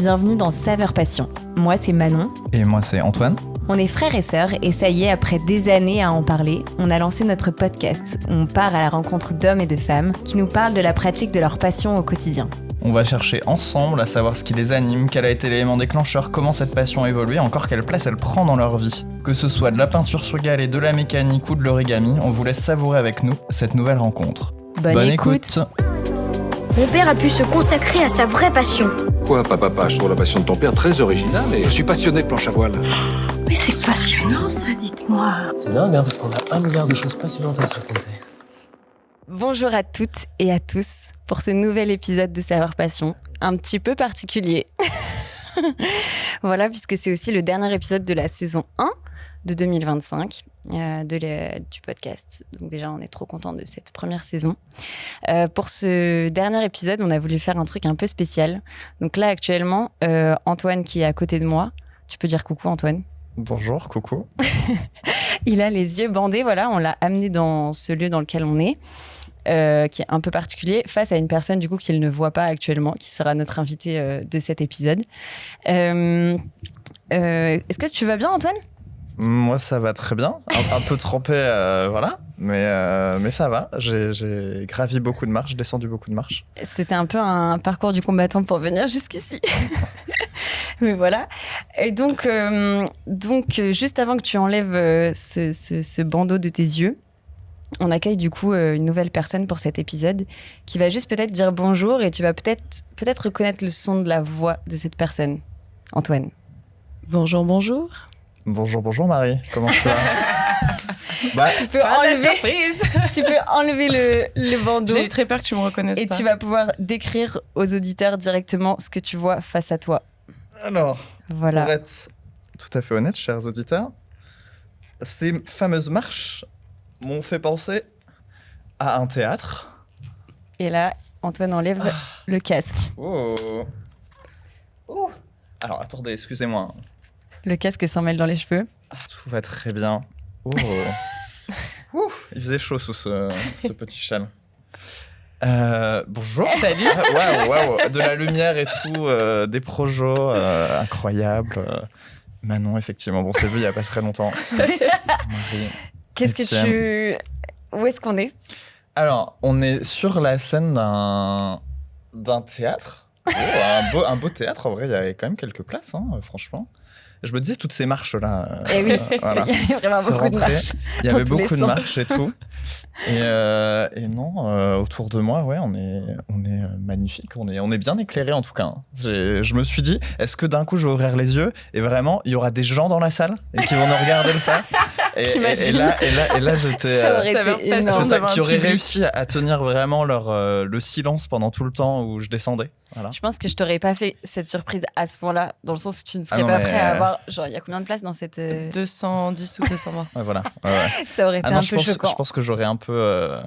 bienvenue dans Saveur Passion. Moi c'est Manon. Et moi c'est Antoine. On est frères et sœurs et ça y est, après des années à en parler, on a lancé notre podcast où on part à la rencontre d'hommes et de femmes qui nous parlent de la pratique de leur passion au quotidien. On va chercher ensemble à savoir ce qui les anime, quel a été l'élément déclencheur, comment cette passion a évolué, encore quelle place elle prend dans leur vie. Que ce soit de la peinture sur galet, de la mécanique ou de l'origami, on vous laisse savourer avec nous cette nouvelle rencontre. Bonne écoute. Mon père a pu se consacrer à sa vraie passion. Quoi, papa, je trouve la passion de ton père très originale et je suis passionné de planche à voile. Mais c'est passionnant ça, dites-moi. C'est dingue, hein, parce qu'on a 1 milliard de choses passionnantes à se raconter. Bonjour à toutes et à tous pour ce nouvel épisode de Saveur Passion, un petit peu particulier. Voilà, puisque c'est aussi le dernier épisode de la saison 1 de 2025 du podcast. Donc déjà, on est trop contents de cette première saison. Pour ce dernier épisode, on a voulu faire un truc un peu spécial. Donc là, actuellement, Antoine qui est à côté de moi. Tu peux dire coucou, Antoine. Bonjour, coucou. Il a les yeux bandés, voilà, on l'a amené dans ce lieu dans lequel on est. Qui est un peu particulier, face à une personne du coup qu'il ne voit pas actuellement, qui sera notre invité de cet épisode. Est-ce que tu vas bien, Antoine ? Moi ça va très bien, un peu trempé, voilà, mais ça va. J'ai gravi beaucoup de marches, descendu beaucoup de marches. C'était un peu un parcours du combattant pour venir jusqu'ici. Mais voilà. Et donc, juste avant que tu enlèves ce bandeau de tes yeux, on accueille du coup une nouvelle personne pour cet épisode qui va juste peut-être dire bonjour et tu vas peut-être reconnaître le son de la voix de cette personne. Antoine. Bonjour. Bonjour Marie, comment tu vas? Tu peux enlever le bandeau. J'ai eu très peur que tu me reconnaisses et pas. tu vas pouvoir décrire aux auditeurs directement ce que tu vois face à toi. Alors, voilà. Pour être tout à fait honnête, chers auditeurs, ces fameuses marches m'ont fait penser à un théâtre. Et là, Antoine enlève le casque. Oh. Alors, attendez, excusez-moi. Le casque s'en mêle dans les cheveux. Tout va très bien. Il faisait chaud sous ce petit châle. Bonjour. Salut. Waouh. De la lumière et tout, des projets incroyables. Manon, effectivement. Bon, c'est vu il n'y a pas très longtemps. Marie. Où est-ce qu'on est ? Alors, on est sur la scène d'un théâtre. Un beau théâtre. En vrai, il y avait quand même quelques places, hein, franchement. Je me disais, toutes ces marches-là. Eh oui, voilà. il y avait vraiment beaucoup de marches. Il y avait tous les beaucoup de sens. marches et tout. Et non, autour de moi, ouais, on est magnifique. On est bien éclairé en tout cas. Je me suis dit, est-ce que d'un coup, je vais ouvrir les yeux et vraiment, il y aura des gens dans la salle et qui vont nous regarder le faire. Et là, j'étais. Ça aurait été énorme. C'est ça, qui aurait réussi à tenir vraiment le silence pendant tout le temps où je descendais. Voilà. Je pense que je t'aurais pas fait cette surprise à ce point-là, dans le sens où tu ne serais non, pas mais prêt à avoir. Genre, il y a combien de places dans cette. 210 ou 220. Ouais, voilà. Ouais. Ça aurait été un peu choquant. Je pense que j'aurais un peu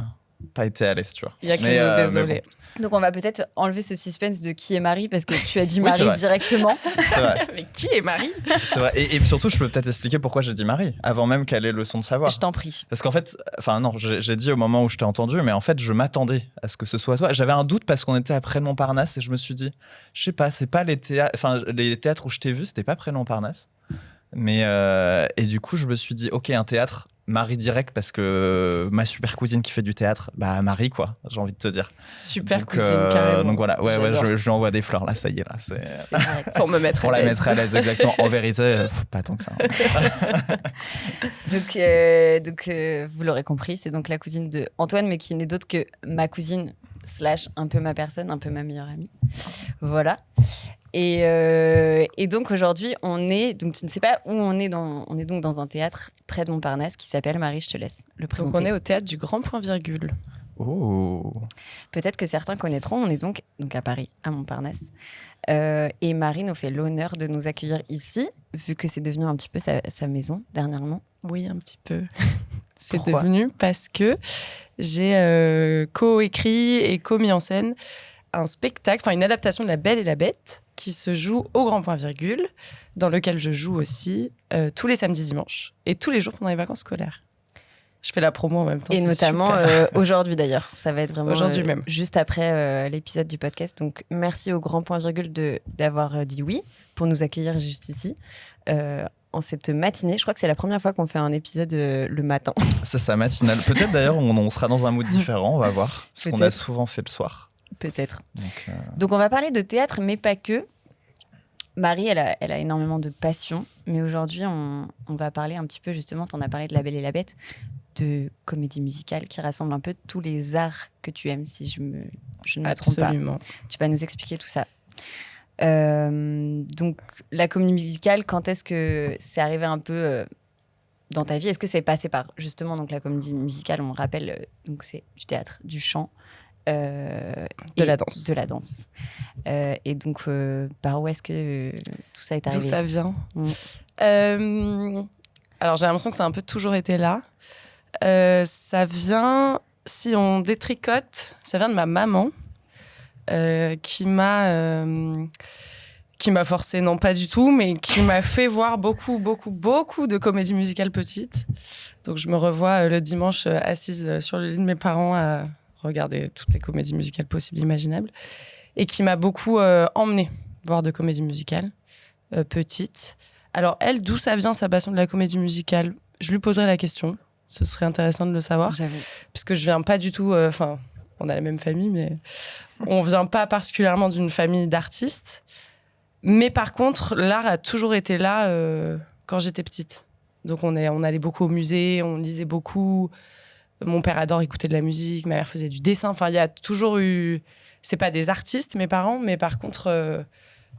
pas été à l'aise, tu vois. Il y a que nous, désolé. Donc, on va peut-être enlever ce suspense de qui est Marie, parce que tu as dit Oui, Marie c'est vrai. directement. C'est vrai. Mais qui est Marie ? C'est vrai. Et surtout, je peux peut-être expliquer pourquoi j'ai dit Marie, avant même qu'elle ait le son de sa voix. Je t'en prie. Parce qu'en fait, j'ai dit au moment où je t'ai entendu, mais en fait, je m'attendais à ce que ce soit toi. J'avais un doute parce qu'on était à Près-de-Montparnasse et je me suis dit, je sais pas, c'est pas les théâtres où je t'ai vu, c'était pas Près-de-Montparnasse. Mais et du coup, je me suis dit, ok, un théâtre, Marie direct, parce que ma super cousine qui fait du théâtre, bah Marie quoi, j'ai envie de te dire. Super donc, cousine, carrément. Donc voilà, ouais, J'adore. je lui envoie des fleurs là, ça y est là, c'est vrai. Pour me mettre pour à la l'aise. mettre à l'aise exactement. En vérité, pas tant que ça. Donc, vous l'aurez compris, c'est donc la cousine de Antoine, mais qui n'est d'autre que ma cousine / un peu ma personne, un peu ma meilleure amie. Voilà. Et donc aujourd'hui, donc tu ne sais pas où on est donc dans un théâtre près de Montparnasse qui s'appelle Marie, je te laisse le présenter. Donc on est au théâtre du Grand Point Virgule. Oh. Peut-être que certains connaîtront, on est donc à Paris, à Montparnasse. Et Marie nous fait l'honneur de nous accueillir ici, vu que c'est devenu un petit peu sa maison dernièrement. Oui, un petit peu. C'est Pourquoi ? devenu parce que j'ai co-écrit et co-mis en scène un spectacle, enfin une adaptation de La Belle et la Bête qui se joue au Grand Point Virgule, dans lequel je joue aussi tous les samedis dimanches et tous les jours pendant les vacances scolaires. Je fais la promo en même temps. Et c'est notamment super. aujourd'hui d'ailleurs. Ça va être vraiment Aujourd'hui même. juste après l'épisode du podcast. Donc merci au grand point virgule d'avoir dit oui pour nous accueillir juste ici. En cette matinée, je crois que c'est la première fois qu'on fait un épisode le matin. C'est ça, matinale. Peut-être d'ailleurs, on sera dans un mood différent, on va voir. Parce qu'on a Peut-être. souvent fait le soir. Peut-être. Donc, Donc on va parler de théâtre, mais pas que. Marie, elle a énormément de passion. Mais aujourd'hui, on va parler un petit peu, justement, tu en as parlé de La Belle et la Bête, de comédie musicale qui rassemble un peu tous les arts que tu aimes, si je ne me trompe pas. Absolument. Tu vas nous expliquer tout ça. Donc, la comédie musicale, quand est-ce que c'est arrivé un peu dans ta vie? Est-ce que c'est passé par, justement, donc la comédie musicale, on rappelle, donc c'est du théâtre, du chant, De la danse. De la danse. Et donc, par où est-ce que tout ça est arrivé? D'où ça vient Mm. Alors, j'ai l'impression que ça a un peu toujours été là. Ça vient, si on détricote, ça vient de ma maman qui m'a forcé, non pas du tout, mais qui m'a fait voir beaucoup de comédies musicales petites. Donc, je me revois le dimanche assise sur le lit de mes parents à regarder toutes les comédies musicales possibles et imaginables. Et qui m'a beaucoup emmenée voir de comédies musicales petites. Alors, elle, d'où ça vient, sa passion de la comédie musicale? Je lui poserai la question. Ce serait intéressant de le savoir. J'avoue. Puisque je viens pas du tout... Enfin, on a la même famille, mais on vient pas particulièrement d'une famille d'artistes. Mais par contre, l'art a toujours été là quand j'étais petite. Donc, on allait beaucoup au musée, on lisait beaucoup. Mon père adore écouter de la musique, ma mère faisait du dessin. Enfin, il y a toujours eu... C'est pas des artistes, mes parents, mais par contre...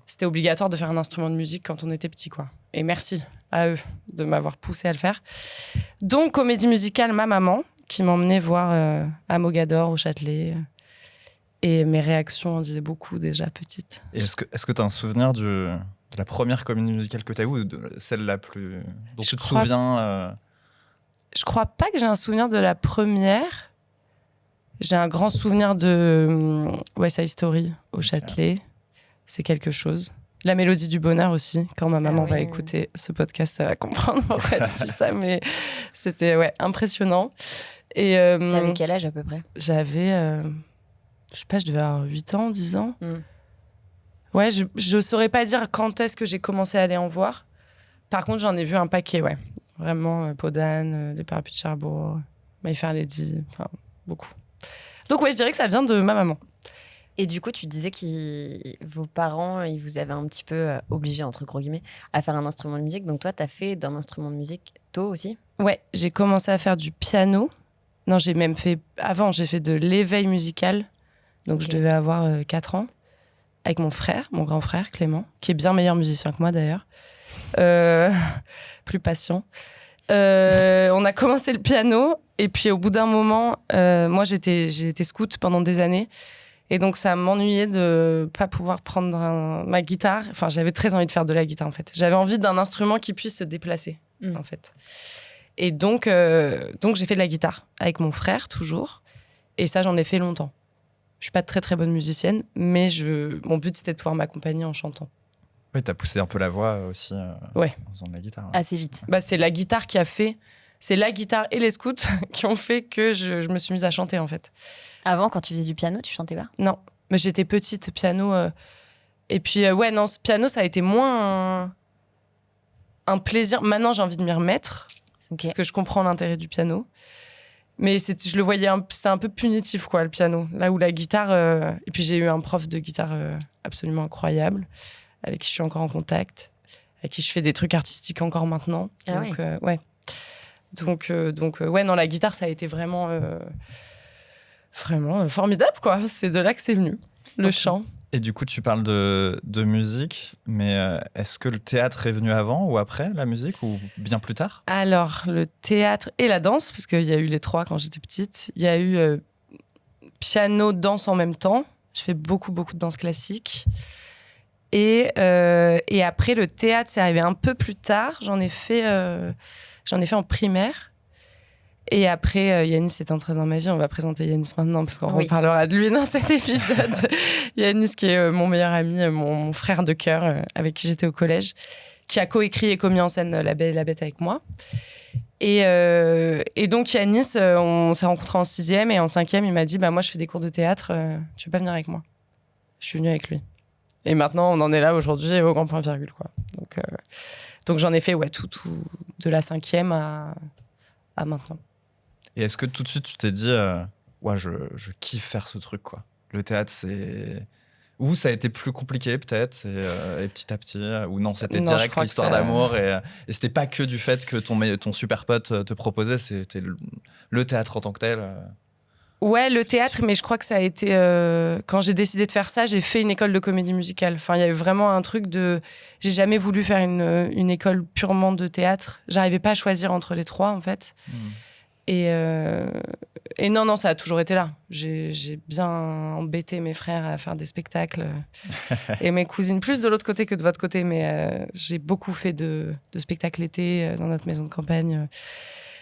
c'était obligatoire de faire un instrument de musique quand on était petit, quoi. Et merci à eux de m'avoir poussé à le faire. Donc, comédie musicale, ma maman, qui m'emmenait voir à Mogador, au Châtelet. Et mes réactions en disaient beaucoup déjà petite. et est-ce que tu as un souvenir de la première comédie musicale que tu as eue ou de celle la plus dont Je tu te crois- souviens Je crois pas que j'ai un souvenir de la première. J'ai un grand souvenir de West Side Story au Châtelet. C'est quelque chose. La mélodie du bonheur aussi. Quand ma maman va oui. écouter ce podcast, elle va comprendre pourquoi je dis ça. Mais c'était impressionnant. Et T'avais quel âge à peu près? j'avais, je sais pas, je devais avoir 8 ans, 10 ans. Mm. Ouais, je saurais pas dire quand est-ce que j'ai commencé à aller en voir. Par contre, j'en ai vu un paquet, ouais. Vraiment, Podane, Les Parapluies de Cherbourg, My Fair Lady, enfin, beaucoup. Donc ouais, je dirais que ça vient de ma maman. Et du coup, tu disais que vos parents, ils vous avaient un petit peu obligé, entre gros guillemets, à faire un instrument de musique. Donc toi, t'as fait d'un instrument de musique tôt aussi? Ouais, j'ai commencé à faire du piano. Non, j'ai même fait... Avant, j'ai fait de l'éveil musical. Donc, Ok. je devais avoir 4 ans. Avec mon frère, mon grand frère, Clément, qui est bien meilleur musicien que moi, d'ailleurs. Plus patient. On a commencé le piano. Et puis, au bout d'un moment, moi, j'ai été scout pendant des années. Et donc, ça m'ennuyait de pas pouvoir prendre ma guitare. Enfin, j'avais très envie de faire de la guitare, en fait. J'avais envie d'un instrument qui puisse se déplacer, en fait. Et donc j'ai fait de la guitare avec mon frère, toujours. Et ça, j'en ai fait longtemps. Je suis pas très, très bonne musicienne, mais mon but, c'était de pouvoir m'accompagner en chantant. Oui, t'as poussé un peu la voix aussi Ouais. en faisant de la guitare. Assez vite. Bah, c'est la guitare qui a fait... C'est la guitare et les scouts qui ont fait que je me suis mise à chanter, en fait. Avant, quand tu faisais du piano, tu chantais pas? Non, mais j'étais petite, piano. Et puis, non, ce piano, ça a été moins un plaisir. Maintenant, j'ai envie de m'y remettre, Ok. parce que je comprends l'intérêt du piano. Mais je le voyais, c'était un peu punitif, quoi, le piano. Là où la guitare... Et puis, j'ai eu un prof de guitare absolument incroyable, avec qui je suis encore en contact, avec qui je fais des trucs artistiques encore maintenant. Ah Donc, ouais. Donc, non, la guitare, ça a été vraiment... Vraiment formidable, quoi. C'est de là que c'est venu, le chant. Et du coup, tu parles de musique, mais est-ce que le théâtre est venu avant ou après la musique ou bien plus tard? Alors, le théâtre et la danse, parce qu'il y a eu les trois quand j'étais petite. Il y a eu piano, danse en même temps. Je fais beaucoup de danse classique. Et après, le théâtre, c'est arrivé un peu plus tard. J'en ai fait en primaire. Et après, Yanis est entré dans ma vie. On va présenter Yanis maintenant parce qu'on reparlera de lui dans cet épisode. Yanis, qui est mon meilleur ami, mon frère de cœur, avec qui j'étais au collège, qui a coécrit et commis en scène La Belle et la Bête avec moi. Et donc Yanis, on s'est rencontrés en 6e et en 5e, il m'a dit moi je fais des cours de théâtre, tu veux pas venir avec moi? Je suis venue avec lui. Et maintenant on en est là aujourd'hui au grand point virgule quoi. Donc j'en ai fait tout de la 5e à maintenant. Et est-ce que tout de suite tu t'es dit je kiffe faire ce truc quoi. Le théâtre c'est... Ou ça a été plus compliqué peut-être et petit à petit, ou non, c'était direct l'histoire d'amour et c'était pas que du fait que ton super pote te proposait, c'était le théâtre en tant que tel. Ouais, le théâtre, mais je crois que ça a été... quand j'ai décidé de faire ça, j'ai fait une école de comédie musicale. Enfin, il y a eu vraiment un truc de... J'ai jamais voulu faire une école purement de théâtre. J'arrivais pas à choisir entre les trois, en fait. Et non, ça a toujours été là. J'ai bien embêté mes frères à faire des spectacles et mes cousines, plus de l'autre côté que de votre côté, mais j'ai beaucoup fait de spectacles l'été dans notre maison de campagne.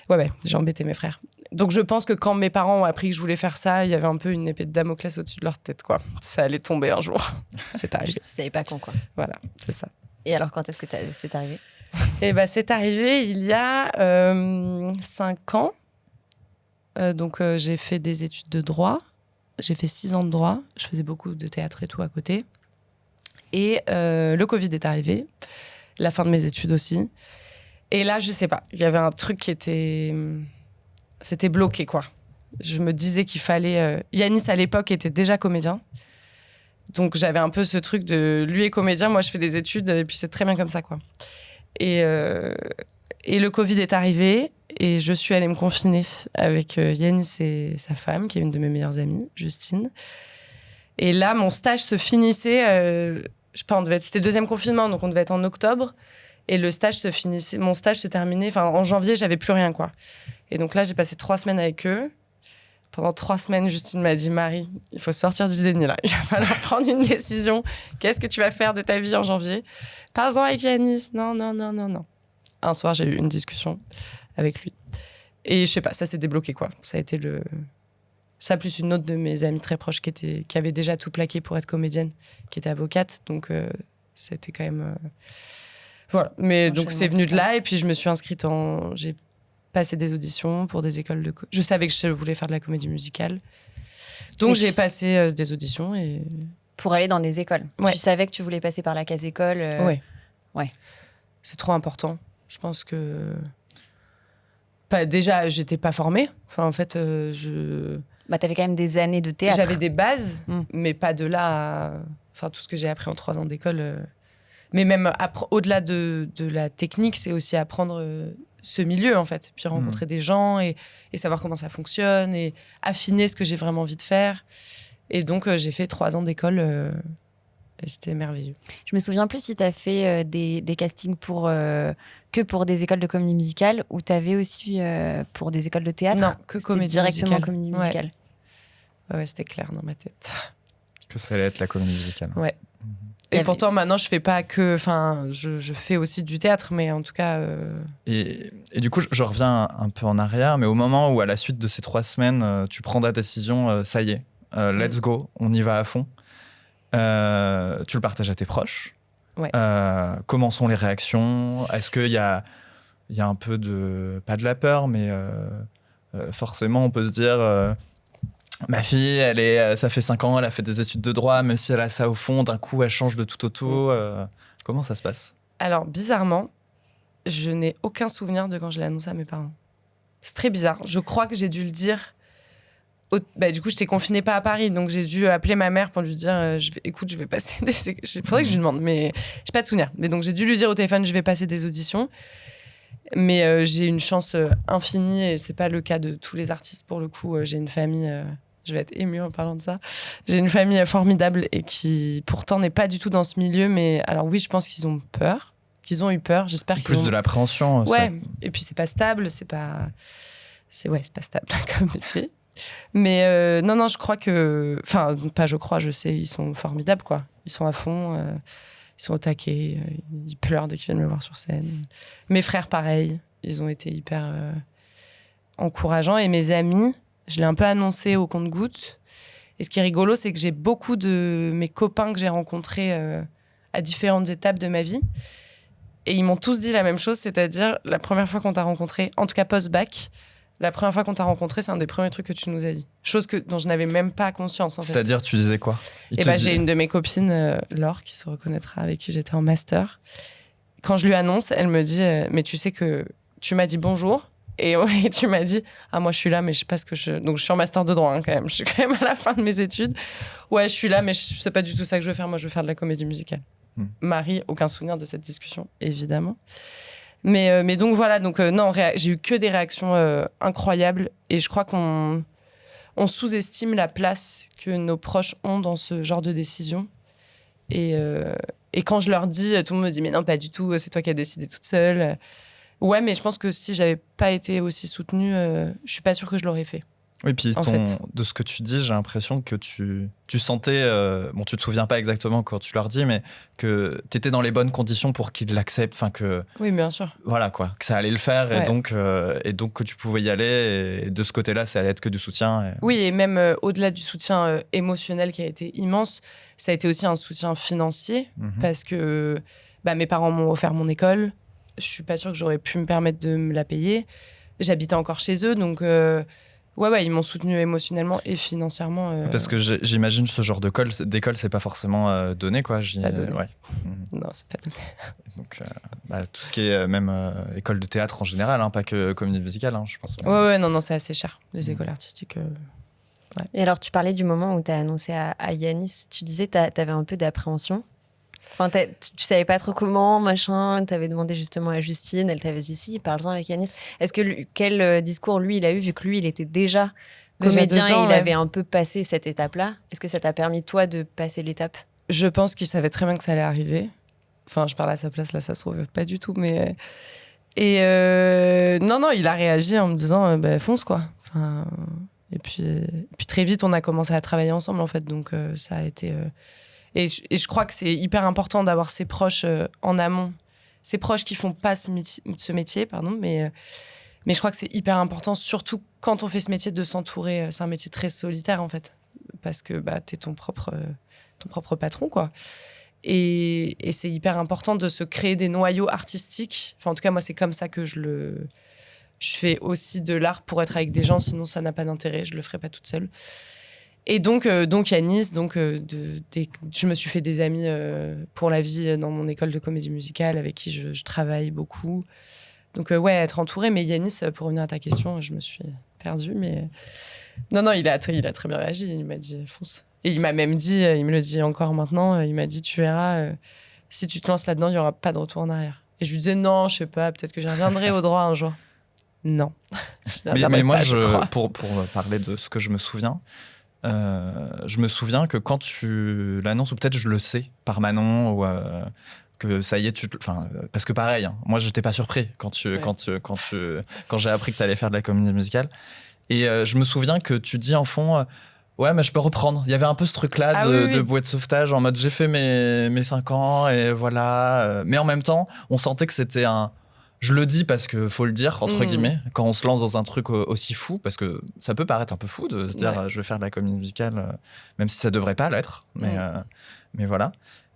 Ouais, j'ai embêté mes frères. Donc je pense que quand mes parents ont appris que je voulais faire ça, il y avait un peu une épée de Damoclès au-dessus de leur tête, quoi. Ça allait tomber un jour. C'est arrivé. Je ne savais pas quand, quoi. Voilà, c'est ça. Et alors, quand est-ce que c'est arrivé? C'est arrivé il y a 5 ans. Donc j'ai fait des études de droit, j'ai fait 6 ans de droit, je faisais beaucoup de théâtre et tout à côté. Et le Covid est arrivé, la fin de mes études aussi. Et là, je sais pas, il y avait un truc c'était bloqué quoi. Je me disais qu'il fallait... Yanis à l'époque était déjà comédien. Donc j'avais un peu ce truc de lui est comédien, moi je fais des études et puis c'est très bien comme ça quoi. Et le Covid est arrivé. Et je suis allée me confiner avec Yanis et sa femme, qui est une de mes meilleures amies, Justine. Et là, mon stage se finissait, je sais pas, c'était le 2e confinement, donc on devait être en octobre. Et le stage se finissait, mon stage se terminait, enfin en janvier, j'avais plus rien, quoi. Et donc là, j'ai passé 3 semaines avec eux. Pendant 3 semaines, Justine m'a dit, Marie, il faut sortir du déni là. Il va falloir prendre une décision. Qu'est-ce que tu vas faire de ta vie en janvier? Parle-en avec Yanis. Non. Un soir, j'ai eu une discussion avec lui. Et je sais pas, ça s'est débloqué quoi. Ça a été ça plus une autre de mes amies très proches qui avait déjà tout plaqué pour être comédienne, qui était avocate. Donc c'était quand même... Voilà. Mais donc c'est venu de là et puis je me suis inscrite j'ai passé des auditions pour des écoles de... Je savais que je voulais faire de la comédie musicale. Donc j'ai passé des auditions et... Pour aller dans des écoles. Ouais. Tu savais que tu voulais passer par la case école. Ouais. C'est trop important. Je pense que... Déjà, j'étais pas formée. Enfin, en fait, t'avais quand même des années de théâtre. J'avais des bases, mais pas de là à... Enfin, tout ce que j'ai appris en 3 ans d'école. Mais même au-delà de la technique, c'est aussi apprendre ce milieu, en fait. Puis rencontrer des gens et savoir comment ça fonctionne et affiner ce que j'ai vraiment envie de faire. Et donc, j'ai fait 3 ans d'école et c'était merveilleux. Je me souviens plus si tu as fait des castings que pour des écoles de comédie musicale ou tu avais aussi pour des écoles de théâtre. Non, que comédie directement musicale. Comédie musicale. Ouais, c'était clair dans ma tête. Que ça allait être la comédie musicale. Ouais. Et pourtant, maintenant, je fais pas que... Enfin, je fais aussi du théâtre, mais en tout cas... Et du coup, je reviens un peu en arrière, mais au moment où, à la suite de ces 3 semaines, tu prends ta décision, ça y est, let's go, on y va à fond. Tu le partages à tes proches. Ouais. Comment sont les réactions? Est-ce qu'il y a un peu de... Pas de la peur, mais forcément, on peut se dire... ma fille, ça fait 5 ans, elle a fait des études de droit, même si elle a ça au fond, d'un coup, elle change de tout au tout. Comment ça se passe? Alors, bizarrement, je n'ai aucun souvenir de quand je l'ai annoncé à mes parents. C'est très bizarre. Je crois que j'ai dû le dire... du coup, j'étais confinée pas à Paris, donc j'ai dû appeler ma mère pour lui dire écoute, je vais passer des... Faudrait que je lui demande, mais j'ai pas de souvenir. Mais donc, j'ai dû lui dire au téléphone je vais passer des auditions. Mais j'ai une chance infinie, et c'est pas le cas de tous les artistes pour le coup. J'ai une famille... je vais être émue en parlant de ça. J'ai une famille formidable et qui, pourtant, n'est pas du tout dans ce milieu. Mais alors oui, je pense qu'ils ont peur. Qu'ils ont eu peur. J'espère qu'ils ont... de l'appréhension. Ouais. Et puis, c'est pas stable. C'est pas stable comme métier. Mais non, je crois que... Enfin, pas je crois, je sais. Ils sont formidables, quoi. Ils sont à fond. Ils sont au taquet. Ils pleurent dès qu'ils viennent me voir sur scène. Mes frères, pareil. Ils ont été hyper encourageants. Et mes amis... Je l'ai un peu annoncé au compte-gouttes. Et ce qui est rigolo, c'est que j'ai beaucoup de mes copains que j'ai rencontrés à différentes étapes de ma vie Et ils m'ont tous dit la même chose, c'est-à-dire la première fois qu'on t'a rencontré, en tout cas post-bac, la première fois qu'on t'a rencontré, c'est un des premiers trucs que tu nous as dit. Chose dont je n'avais même pas conscience, en fait. C'est-à-dire, tu disais quoi? Et j'ai une de mes copines, Laure, qui se reconnaîtra, avec qui j'étais en master. Quand je lui annonce, elle me dit mais tu sais que tu m'as dit bonjour et tu m'as dit moi je suis là mais je sais pas ce que je... Donc je suis en master de droit hein, quand même. Je suis quand même à la fin de mes études. Ouais, je suis là mais je sais pas du tout ça que je veux faire. Moi je veux faire de la comédie musicale. Marie, aucun souvenir de cette discussion, évidemment. Mais donc voilà, non, j'ai eu que des réactions incroyables et je crois qu'on sous-estime la place que nos proches ont dans ce genre de décision. Et quand je leur dis, tout le monde me dit mais non, pas du tout, c'est toi qui as décidé toute seule. Ouais, mais je pense que si j'avais pas été aussi soutenue, je suis pas sûre que je l'aurais fait. Oui, puis de ce que tu dis, j'ai l'impression que tu sentais, bon, tu te souviens pas exactement quand tu leur dis, mais que tu étais dans les bonnes conditions pour qu'ils l'acceptent, enfin que... Oui, bien sûr. Voilà, quoi, que ça allait le faire, ouais. et donc que tu pouvais y aller, et de ce côté-là, ça allait être que du soutien. Oui, et même au-delà du soutien émotionnel qui a été immense, ça a été aussi un soutien financier, parce que mes parents m'ont offert mon école, je suis pas sûre que j'aurais pu me permettre de me la payer, j'habitais encore chez eux, donc... Ouais, ils m'ont soutenu émotionnellement et financièrement. Parce que j'imagine ce genre d'école, c'est pas forcément donné, quoi. Pas donné. Ouais. Non, c'est pas donné. Donc, tout ce qui est même école de théâtre en général, hein, pas que comédie musicale, hein, je pense. Ouais, non, c'est assez cher, les écoles artistiques. Ouais. Et alors, tu parlais du moment où tu as annoncé à Yanis, tu disais que tu avais un peu d'appréhension. Enfin, tu savais pas trop comment, machin. T'avais demandé justement à Justine, elle t'avait dit si, parle-en avec Yanis. Est-ce que quel discours lui il a eu, vu que lui il était déjà comédien dedans, et il avait un peu passé cette étape-là? Est-ce que ça t'a permis toi de passer l'étape? Je pense qu'il savait très bien que ça allait arriver. Enfin, je parle à sa place là, ça se trouve pas du tout, mais non, il a réagi en me disant fonce quoi. Enfin, et puis très vite on a commencé à travailler ensemble en fait, donc ça a été. Et je crois que c'est hyper important d'avoir ses proches en amont, ses proches qui font pas ce métier, mais je crois que c'est hyper important, surtout quand on fait ce métier, de s'entourer. C'est un métier très solitaire en fait, parce que t'es ton propre patron quoi. Et c'est hyper important de se créer des noyaux artistiques. Enfin, en tout cas, moi, c'est comme ça que je fais aussi de l'art pour être avec des gens, sinon ça n'a pas d'intérêt. Je le ferai pas toute seule. Et donc Yanis, je me suis fait des amis pour la vie dans mon école de comédie musicale avec qui je travaille beaucoup. Donc être entouré. Mais Yanis, pour revenir à ta question, je me suis perdue. Mais non, il a très bien réagi. Il m'a dit fonce. Et il m'a même dit, il me le dit encore maintenant, il m'a dit tu verras, si tu te lances là-dedans, il n'y aura pas de retour en arrière. Et je lui disais non, je sais pas, peut-être que j'y reviendrai au droit un jour. Non. mais moi, pour parler de ce que je me souviens, que quand tu l'annonces, ou peut-être je le sais par Manon, ou que ça y est, parce que pareil, hein, moi j'étais pas surpris quand j'ai appris que tu allais faire de la comédie musicale. Et je me souviens que tu dis en fond, ouais, mais je peux reprendre. Il y avait un peu ce truc-là de bouée de sauvetage, en mode j'ai fait mes 5 ans et voilà. Mais en même temps, on sentait que c'était je le dis parce que faut le dire, entre guillemets, quand on se lance dans un truc aussi fou, parce que ça peut paraître un peu fou de se dire je vais faire de la comédie musicale, même si ça devrait pas l'être, mais voilà.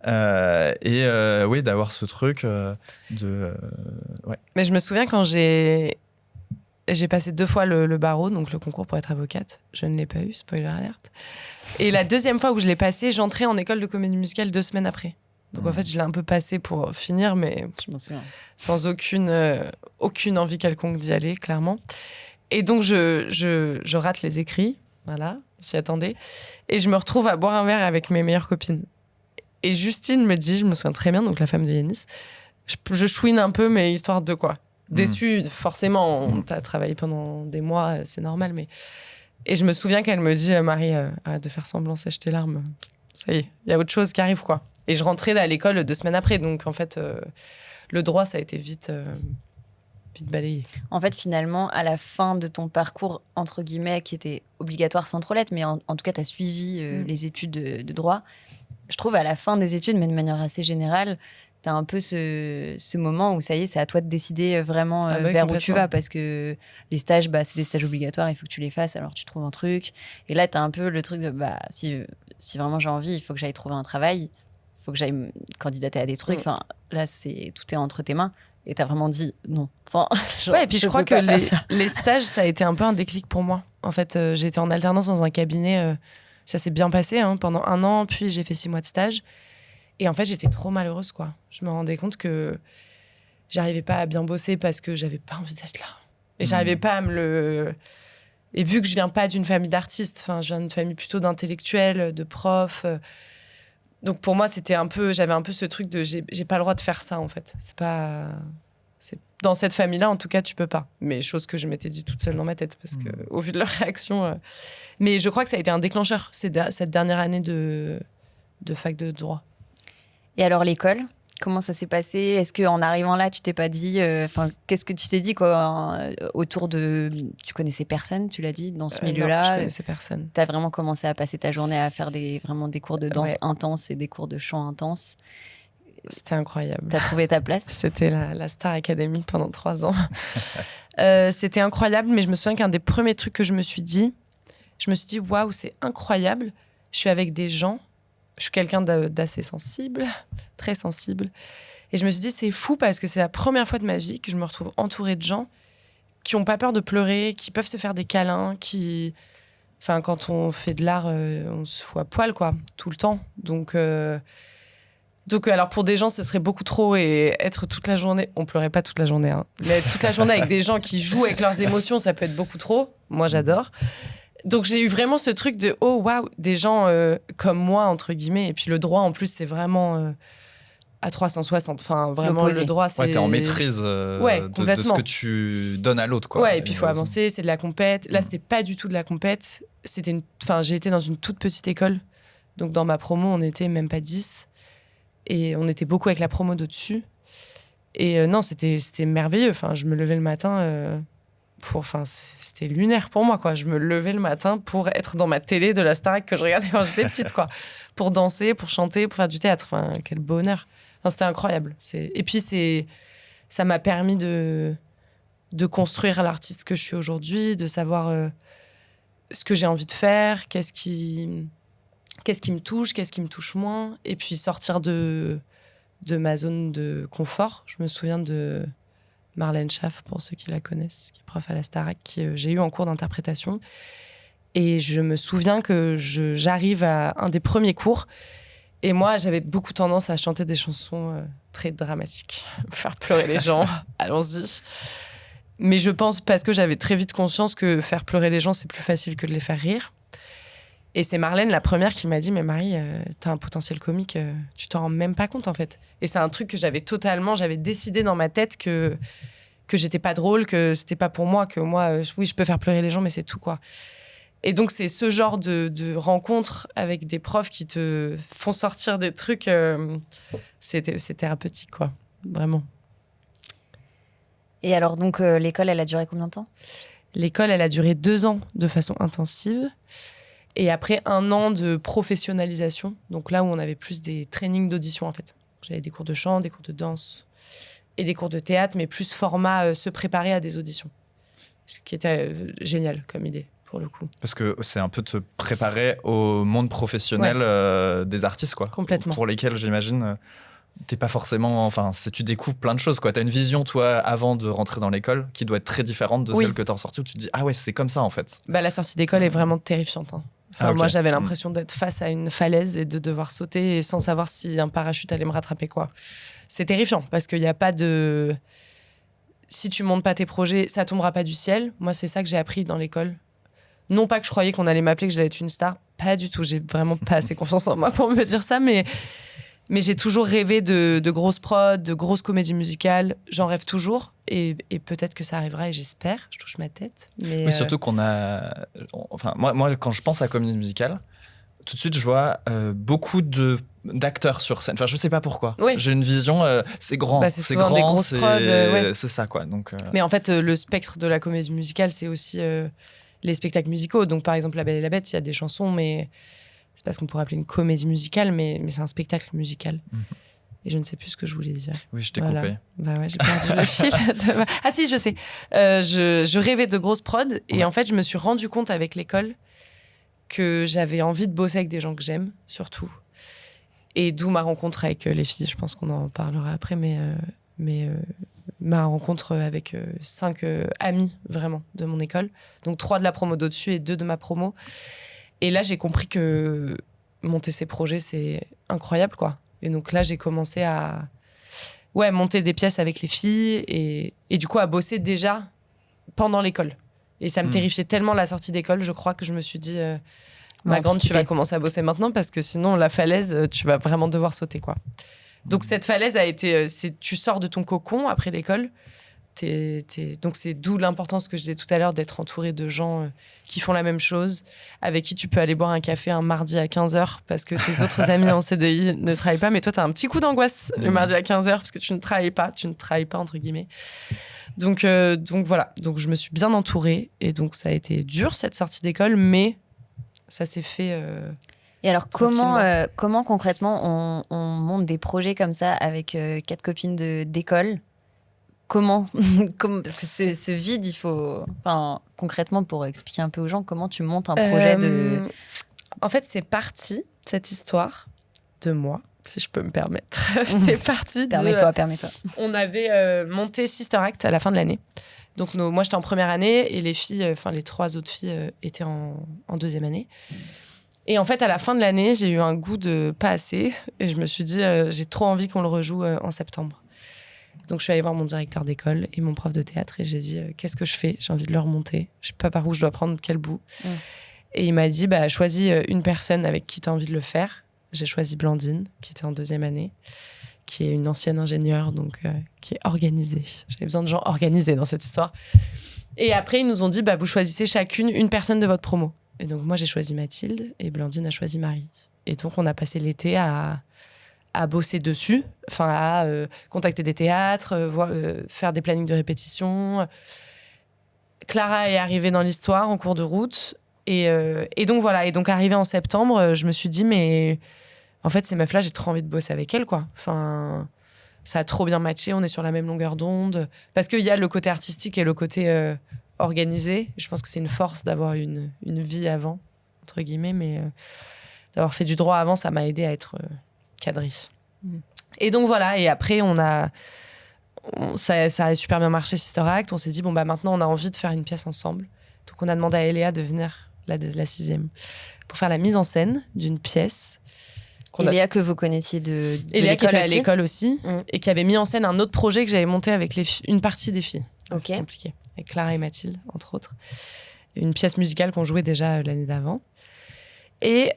Oui, d'avoir ce truc ouais. Mais je me souviens quand j'ai passé 2 fois le barreau, donc le concours pour être avocate. Je ne l'ai pas eu, spoiler alerte. Et la deuxième fois où je l'ai passé, j'entrais en école de comédie musicale 2 semaines après. Donc en fait, je l'ai un peu passé pour finir, mais je m'en souviens. Sans aucune envie quelconque d'y aller, clairement. Et donc je rate les écrits, voilà, j'y attendais. Et je me retrouve à boire un verre avec mes meilleures copines. Et Justine me dit, je me souviens très bien, donc la femme de Yanis, je chouine un peu, mais histoire de quoi? Déçue, forcément, t'as travaillé pendant des mois, c'est normal, mais... Et je me souviens qu'elle me dit, Marie, arrête de faire semblant, sèche tes larmes. Ça y est, il y a autre chose qui arrive, quoi. Et je rentrais à l'école 2 semaines après, donc en fait, le droit, ça a été vite balayé. En fait, finalement, à la fin de ton parcours, entre guillemets, qui était obligatoire sans trop l'être, mais en tout cas, t'as suivi les études de droit. Je trouve à la fin des études, mais de manière assez générale, t'as un peu ce moment où ça y est, c'est à toi de décider vraiment vers où tu vas, parce que les stages, c'est des stages obligatoires, il faut que tu les fasses, alors tu trouves un truc. Et là, t'as un peu le truc de si vraiment j'ai envie, il faut que j'aille trouver un travail. faut que j'aille candidater à des trucs. Enfin, là, tout est entre tes mains. Et t'as vraiment dit non. Enfin, ouais, et puis je crois que les stages, ça a été un peu un déclic pour moi. En fait, j'étais en alternance dans un cabinet. Ça s'est bien passé pendant 1 an. Puis j'ai fait 6 mois de stage. Et en fait, j'étais trop malheureuse, quoi. Je me rendais compte que j'arrivais pas à bien bosser parce que j'avais pas envie d'être là. Et j'arrivais pas à me le... Et vu que je viens pas d'une famille d'artistes, enfin, je viens d'une famille plutôt d'intellectuels, de profs. Donc pour moi, j'avais un peu ce truc de j'ai pas le droit de faire ça, en fait. C'est dans cette famille-là, en tout cas, tu peux pas. Mais chose que je m'étais dit toute seule dans ma tête, parce que au vu de leur réaction. Mais je crois que ça a été un déclencheur, cette dernière année de fac de droit. Et alors l'école, comment ça s'est passé? Est-ce qu'en arrivant là, tu t'es pas dit... qu'est-ce que tu t'es dit, quoi, autour de... Tu connaissais personne, tu l'as dit, dans ce milieu-là? Non, je connaissais personne. Tu as vraiment commencé à passer ta journée à faire vraiment des cours de danse intenses et des cours de chant intenses. C'était incroyable. Tu as trouvé ta place? C'était la Star Academy pendant 3 ans. C'était incroyable, mais je me souviens qu'un des premiers trucs que je me suis dit, waouh, c'est incroyable. Je suis avec des gens. Je suis quelqu'un d'assez sensible, très sensible. Et je me suis dit, c'est fou parce que c'est la première fois de ma vie que je me retrouve entourée de gens qui n'ont pas peur de pleurer, qui peuvent se faire des câlins, qui... Enfin, quand on fait de l'art, on se fout à poil, quoi, tout le temps. Donc, alors, pour des gens, ce serait beaucoup trop. Et être toute la journée... On pleurait pas toute la journée, hein. Mais être toute la journée avec des gens qui jouent avec leurs émotions, ça peut être beaucoup trop. Moi, j'adore. Donc, j'ai eu vraiment ce truc de « Oh, waouh !» Des gens comme moi, entre guillemets. Et puis, le droit, en plus, c'est vraiment à 360. Enfin, vraiment, le droit, c'est... Ouais, t'es en maîtrise de ce que tu donnes à l'autre, quoi. Ouais, et puis, il faut avancer. C'est de la compète. Là, c'était pas du tout de la compète. J'ai été dans une toute petite école. Donc, dans ma promo, on était même pas 10. Et on était beaucoup avec la promo d'au-dessus. Et non, c'était merveilleux. Enfin, je me levais le matin... c'était lunaire pour moi, quoi. Je me levais le matin pour être dans ma télé de la Starac que je regardais quand j'étais petite, quoi. Pour danser, pour chanter, pour faire du théâtre. Enfin, quel bonheur. Enfin, c'était incroyable. Et puis, ça m'a permis de construire l'artiste que je suis aujourd'hui, de savoir ce que j'ai envie de faire, qu'est-ce qui me touche, qu'est-ce qui me touche moins. Et puis, sortir de ma zone de confort. Je me souviens de... Marlène Schaff, pour ceux qui la connaissent, qui est prof à la Starac, que j'ai eu en cours d'interprétation. Et je me souviens que j'arrive à un des premiers cours. Et moi, j'avais beaucoup tendance à chanter des chansons très dramatiques. Faire pleurer les gens, allons-y. Mais je pense, parce que j'avais très vite conscience que faire pleurer les gens, c'est plus facile que de les faire rire. Et c'est Marlène, la première, qui m'a dit « Mais Marie, t'as un potentiel comique, tu t'en rends même pas compte, en fait. » Et c'est un truc que j'avais décidé dans ma tête que j'étais pas drôle, que c'était pas pour moi, que moi, oui, je peux faire pleurer les gens, mais c'est tout, quoi. Et donc, c'est ce genre de rencontre avec des profs qui te font sortir des trucs. C'est thérapeutique, quoi. Vraiment. Et alors, donc, l'école, elle a duré combien de temps? L'école, elle a duré 2 ans de façon intensive. Et après 1 an de professionnalisation, donc là où on avait plus des trainings d'audition, en fait. J'avais des cours de chant, des cours de danse et des cours de théâtre, mais plus format se préparer à des auditions. Ce qui était génial comme idée, pour le coup. Parce que c'est un peu te préparer au monde professionnel des artistes, quoi. Complètement. Pour lesquels, j'imagine, t'es pas forcément... Enfin, tu découvres plein de choses, quoi. T'as une vision, toi, avant de rentrer dans l'école, qui doit être très différente de celle que t'as ressortie, où tu te dis « Ah ouais, c'est comme ça, en fait ». Bah, la sortie d'école est vraiment terrifiante, hein. Enfin, moi, j'avais l'impression d'être face à une falaise et de devoir sauter sans savoir si un parachute allait me rattraper, quoi. C'est terrifiant parce qu'il n'y a pas de... Si tu montes pas tes projets, ça tombera pas du ciel. Moi, c'est ça que j'ai appris dans l'école. Non pas que je croyais qu'on allait m'appeler, que j'allais être une star. Pas du tout. J'ai vraiment pas assez confiance en moi pour me dire ça, mais j'ai toujours rêvé de grosses prods, de grosses comédies musicales. J'en rêve toujours. Et peut-être que ça arrivera, et j'espère. Je touche ma tête. Mais surtout qu'on a... Enfin, moi, quand je pense à comédie musicale, tout de suite, je vois beaucoup d'acteurs sur scène. Enfin, je sais pas pourquoi. Oui. J'ai une vision, c'est grand. Bah, c'est grand, grand, c'est ça, quoi. Donc, Mais en fait, le spectre de la comédie musicale, c'est aussi les spectacles musicaux. Donc, par exemple, La Belle et la Bête, il y a des chansons, mais c'est pas ce qu'on pourrait appeler une comédie musicale, mais c'est un spectacle musical. Et je ne sais plus ce que je voulais dire. Oui, je t'ai coupé. Bah ouais, j'ai perdu le fil. Ah si, je sais. Je rêvais de grosses prods. Et en fait, je me suis rendu compte avec l'école que j'avais envie de bosser avec des gens que j'aime, surtout. Et d'où ma rencontre avec les filles. Je pense qu'on en parlera après, mais ma rencontre avec 5 amis vraiment de mon école. Donc 3 de la promo d'au-dessus et 2 de ma promo. Et là, j'ai compris que monter ces projets, c'est incroyable, quoi. Et donc là, j'ai commencé à monter des pièces avec les filles et du coup à bosser déjà pendant l'école. Et ça me terrifiait tellement la sortie d'école, je crois que je me suis dit ma grande, tu vas commencer à bosser maintenant parce que sinon la falaise, tu vas vraiment devoir sauter, quoi. Donc cette falaise a été, tu sors de ton cocon après l'école. Donc c'est d'où l'importance que je disais tout à l'heure d'être entouré de gens qui font la même chose, avec qui tu peux aller boire un café un mardi à 15h parce que tes autres amis en CDI ne travaillent pas, mais toi tu as un petit coup d'angoisse le mardi à 15h parce que tu ne travailles pas entre guillemets. Donc voilà, donc je me suis bien entourée et donc ça a été dur cette sortie d'école, mais ça s'est fait. Et alors comment concrètement on monte des projets comme ça avec 4 copines d'école? Comment parce que ce vide, il faut... Enfin, concrètement, pour expliquer un peu aux gens, comment tu montes un projet de... En fait, c'est parti, cette histoire, de moi, si je peux me permettre. C'est parti de... Permets-toi. On avait monté Sister Act à la fin de l'année. Donc, moi, j'étais en première année et les filles, les 3 autres filles étaient en deuxième année. Et en fait, à la fin de l'année, j'ai eu un goût de pas assez. Et je me suis dit, j'ai trop envie qu'on le rejoue en septembre. Donc, je suis allée voir mon directeur d'école et mon prof de théâtre et j'ai dit qu'est-ce que je fais ? J'ai envie de le remonter. Je sais pas par où je dois prendre quel bout. Et il m'a dit choisis une personne avec qui tu as envie de le faire. J'ai choisi Blandine, qui était en deuxième année, qui est une ancienne ingénieure, donc qui est organisée. J'avais besoin de gens organisés dans cette histoire. Et après, ils nous ont dit vous choisissez chacune une personne de votre promo. Et donc, moi, j'ai choisi Mathilde et Blandine a choisi Marie. Et donc, on a passé l'été à bosser dessus, à contacter des théâtres, faire des plannings de répétition. Clara est arrivée dans l'histoire en cours de route. Et donc, voilà. Et donc, arrivée en septembre, je me suis dit, mais en fait, ces meufs-là, j'ai trop envie de bosser avec elles, quoi. Enfin, ça a trop bien matché, on est sur la même longueur d'onde. Parce qu'il y a le côté artistique et le côté organisé. Je pense que c'est une force d'avoir une vie avant, entre guillemets, mais d'avoir fait du droit avant, ça m'a aidé à être... cadrice. Et donc voilà, et après ça a super bien marché Sister Act, on s'est dit maintenant on a envie de faire une pièce ensemble, donc on a demandé à Eléa de venir la 6e pour faire la mise en scène d'une pièce. Eléa que vous connaissiez de Eléa l'école qui était aussi. à l'école aussi et qui avait mis en scène un autre projet que j'avais monté avec une partie des filles. Ok. C'est compliqué, avec Clara et Mathilde entre autres, une pièce musicale qu'on jouait déjà l'année d'avant. Et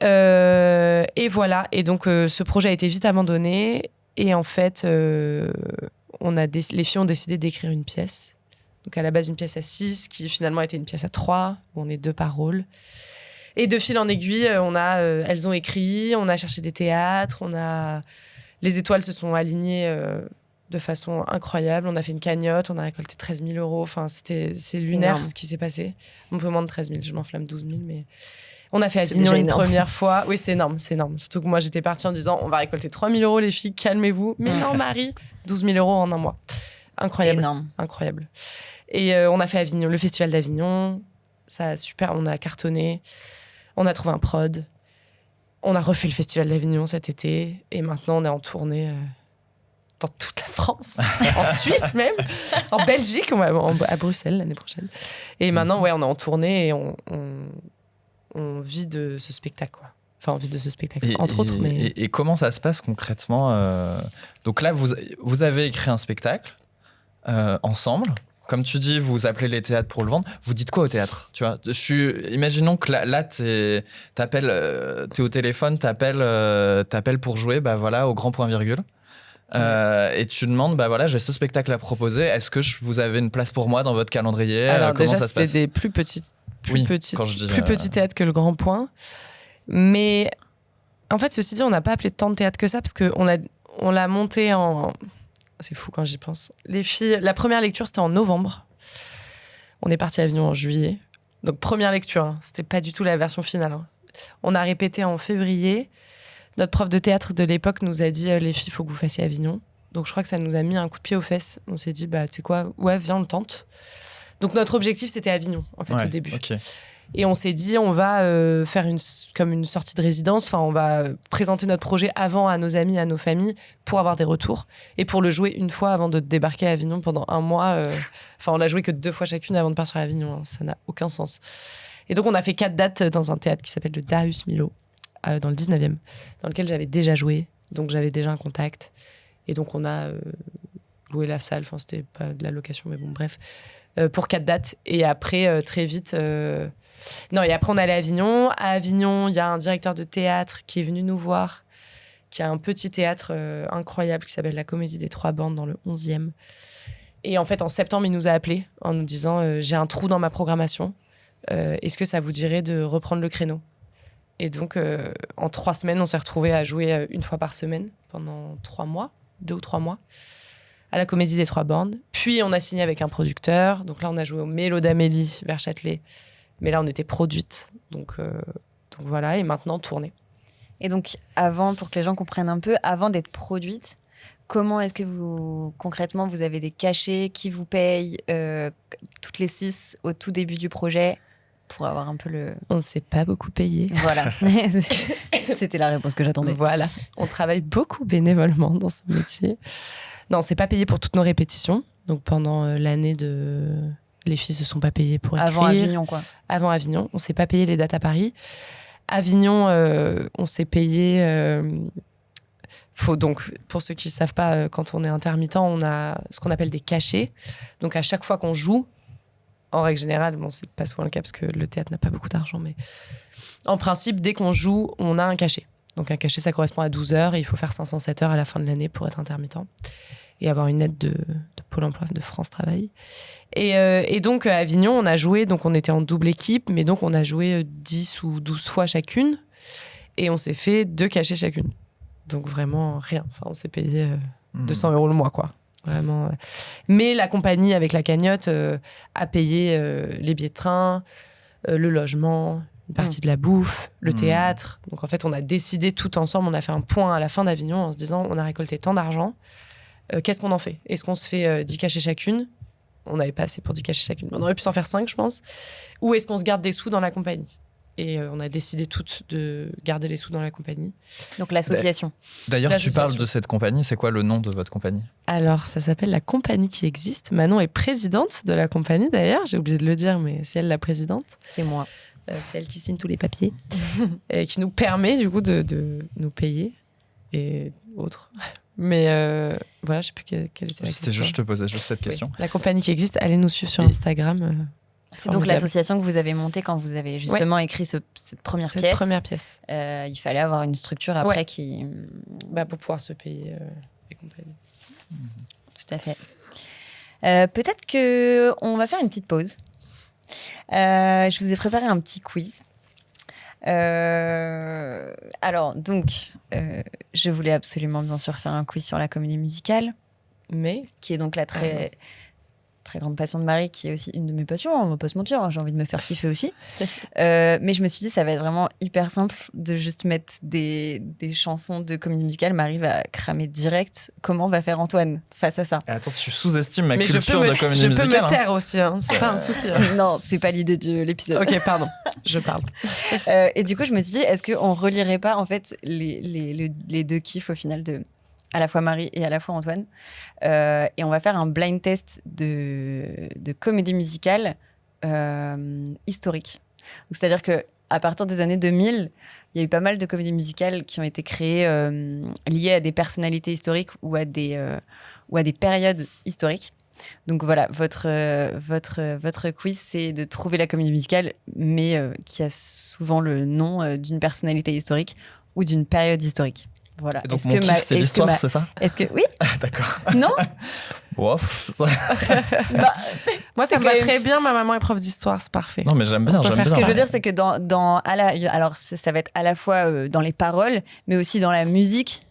voilà. Et donc, ce projet a été vite abandonné. Et en fait, les filles ont décidé d'écrire une pièce. Donc, à la base, une pièce à 6, qui finalement était une pièce à 3, où on est 2 par rôle. Et de fil en aiguille, elles ont écrit, on a cherché des théâtres, les étoiles se sont alignées de façon incroyable. On a fait une cagnotte, on a récolté 13 000 €. Enfin, c'est lunaire ce qui s'est passé. Un peu moins de 13 000, je m'enflamme 12 000, mais... On a fait Avignon une première fois. Oui, c'est énorme. Surtout que moi, j'étais partie en disant on va récolter 3 000 € les filles, calmez-vous. Mais non, Marie, 12 000 € en un mois. Incroyable. Énorme. Incroyable. Et on a fait Avignon, le festival d'Avignon. Ça, super, on a cartonné. On a trouvé un prod. On a refait le festival d'Avignon cet été. Et maintenant, on est en tournée dans toute la France. En Suisse même. En Belgique, à Bruxelles l'année prochaine. Et maintenant, on est en tournée et on vit de ce spectacle, quoi. Enfin, on vit de ce spectacle, entre autres. Et comment ça se passe concrètement Donc là, vous avez écrit un spectacle ensemble. Comme tu dis, vous appelez les théâtres pour le vendre. Vous dites quoi au théâtre, tu vois ? Imaginons que là t'es au téléphone, t'appelles pour jouer, au grand point virgule. Et tu demandes, j'ai ce spectacle à proposer. Est-ce que vous avez une place pour moi dans votre calendrier ? Alors comment déjà, ça se passe ? c'était des plus petits plus petit théâtre que le Grand Point. Mais en fait, ceci dit, on n'a pas appelé tant de théâtre que ça parce qu'on l'a monté en... C'est fou quand j'y pense. Les filles, la première lecture, c'était en novembre. On est parti à Avignon en juillet. Donc, première lecture, c'était pas du tout la version finale. On a répété en février. Notre prof de théâtre de l'époque nous a dit les filles, il faut que vous fassiez Avignon. Donc, je crois que ça nous a mis un coup de pied aux fesses. On s'est dit, tu sais quoi, ouais, viens, on le tente. Donc, notre objectif, c'était Avignon, en fait, au début. Okay. Et on s'est dit, on va faire comme une sortie de résidence. Enfin, on va présenter notre projet avant à nos amis, à nos familles, pour avoir des retours. Et pour le jouer une fois avant de débarquer à Avignon pendant 1 mois. Enfin, on l'a joué que 2 fois chacune avant de partir à Avignon. Hein. Ça n'a aucun sens. Et donc, on a fait 4 dates dans un théâtre qui s'appelle le Darius Milhaud, dans le 19e, dans lequel j'avais déjà joué. Donc, j'avais déjà un contact. Et donc, on a loué la salle. Enfin, c'était pas de la location, mais bon, bref. Pour 4 dates. Et après, très vite... Non, et après, on est allé à Avignon. À Avignon, il y a un directeur de théâtre qui est venu nous voir, qui a un petit théâtre incroyable qui s'appelle la Comédie des Trois Bandes dans le 11e. Et en fait, en septembre, il nous a appelés en nous disant j'ai un trou dans ma programmation. Est-ce que ça vous dirait de reprendre le créneau ? Et donc, en 3 semaines, on s'est retrouvés à jouer 1 fois par semaine pendant 3 mois, 2 ou 3 mois, à la Comédie des Trois Bandes. Puis, on a signé avec un producteur. Donc là, on a joué au Mélo d'Amélie vers Châtelet. Mais là, on était produite. Donc voilà, et maintenant, tournée. Et donc, avant, pour que les gens comprennent un peu, avant d'être produite, comment est-ce que concrètement, vous avez des cachets, qui vous paye toutes les 6 au tout début du projet, pour avoir un peu le... On ne s'est pas beaucoup payé. Voilà. C'était la réponse que j'attendais. Voilà. On travaille beaucoup bénévolement dans ce métier. Non, on ne s'est pas payé pour toutes nos répétitions. Donc, pendant l'année les filles se sont pas payées pour écrire. Avant Avignon, quoi. Avant Avignon. On s'est pas payé les dates à Paris. Avignon, on s'est payé... Donc, pour ceux qui ne savent pas, quand on est intermittent, on a ce qu'on appelle des cachets. Donc, à chaque fois qu'on joue, en règle générale, bon, c'est pas souvent le cas parce que le théâtre n'a pas beaucoup d'argent, mais en principe, dès qu'on joue, on a un cachet. Donc, un cachet, ça correspond à 12 heures et il faut faire 507 heures à la fin de l'année pour être intermittent et avoir une aide de Pôle emploi de France Travail. Et donc, à Avignon, on a joué, donc on était en double équipe, mais donc on a joué 10 ou 12 fois chacune et on s'est fait 2 cachets chacune. Donc, vraiment rien. Enfin, on s'est payé 200 € le mois, quoi. Vraiment. Mais la compagnie, avec la cagnotte, a payé les billets de train, le logement, une partie de la bouffe, le théâtre. Donc, en fait, on a décidé tout ensemble, on a fait un point à la fin d'Avignon en se disant, on a récolté tant d'argent, qu'est-ce qu'on en fait ? Est-ce qu'on se fait 10 cachets chacune ? On n'avait pas assez pour 10 cachets chacune. On aurait pu s'en faire 5, je pense. Ou est-ce qu'on se garde des sous dans la compagnie ? Et on a décidé toutes de garder les sous dans la compagnie. Donc l'association. D'ailleurs, tu parles de cette compagnie. C'est quoi le nom de votre compagnie ? Alors, ça s'appelle La Compagnie qui existe. Manon est présidente de la compagnie, d'ailleurs. J'ai oublié de le dire, mais c'est elle la présidente. C'est moi. C'est elle qui signe tous les papiers. Et qui nous permet, du coup, de nous payer et autres. Mais voilà, je ne sais plus quelle était la question. C'était juste, je te posais juste cette question. Oui. La compagnie qui existe, allez nous suivre sur Instagram. C'est donc l'association que vous avez montée quand vous avez justement écrit cette première pièce. Cette première pièce. Il fallait avoir une structure après qui... pour pouvoir se payer les compagnies. Tout à fait. Peut-être qu'on va faire une petite pause. Je vous ai préparé un petit quiz. Alors, donc, je voulais absolument, bien sûr, faire un quiz sur la comédie musicale, mais qui est donc la très grande passion de Marie, qui est aussi une de mes passions, on va pas se mentir, hein, j'ai envie de me faire kiffer aussi. Mais je me suis dit, ça va être vraiment hyper simple de juste mettre des chansons de comédie musicale. Marie va cramer direct. Comment va faire Antoine face à ça ? Et attends, tu sous-estimes ma mais culture de comédie musicale. Je peux me taire aussi, hein. C'est pas un souci. Hein. Non, c'est pas l'idée de l'épisode. Ok, pardon, je parle. Et du coup, je me suis dit, est-ce qu'on relierait pas en fait les 2 kiffs au final de à la fois Marie et à la fois Antoine, et on va faire un blind test de comédie musicale historique. C'est-à-dire que à partir des années 2000, il y a eu pas mal de comédies musicales qui ont été créées liées à des personnalités historiques ou à des périodes historiques. Donc voilà, votre quiz, c'est de trouver la comédie musicale, mais qui a souvent le nom d'une personnalité historique ou d'une période historique. Voilà. Et donc mon kiff, c'est l'histoire, c'est ça ? Est-ce que oui ? D'accord. Non ? Ouf. Moi, ça me va très bien. Ma maman est prof d'histoire, c'est parfait. Non, mais j'aime bien. Ce que je veux dire, c'est que alors ça va être à la fois dans les paroles, mais aussi dans la musique,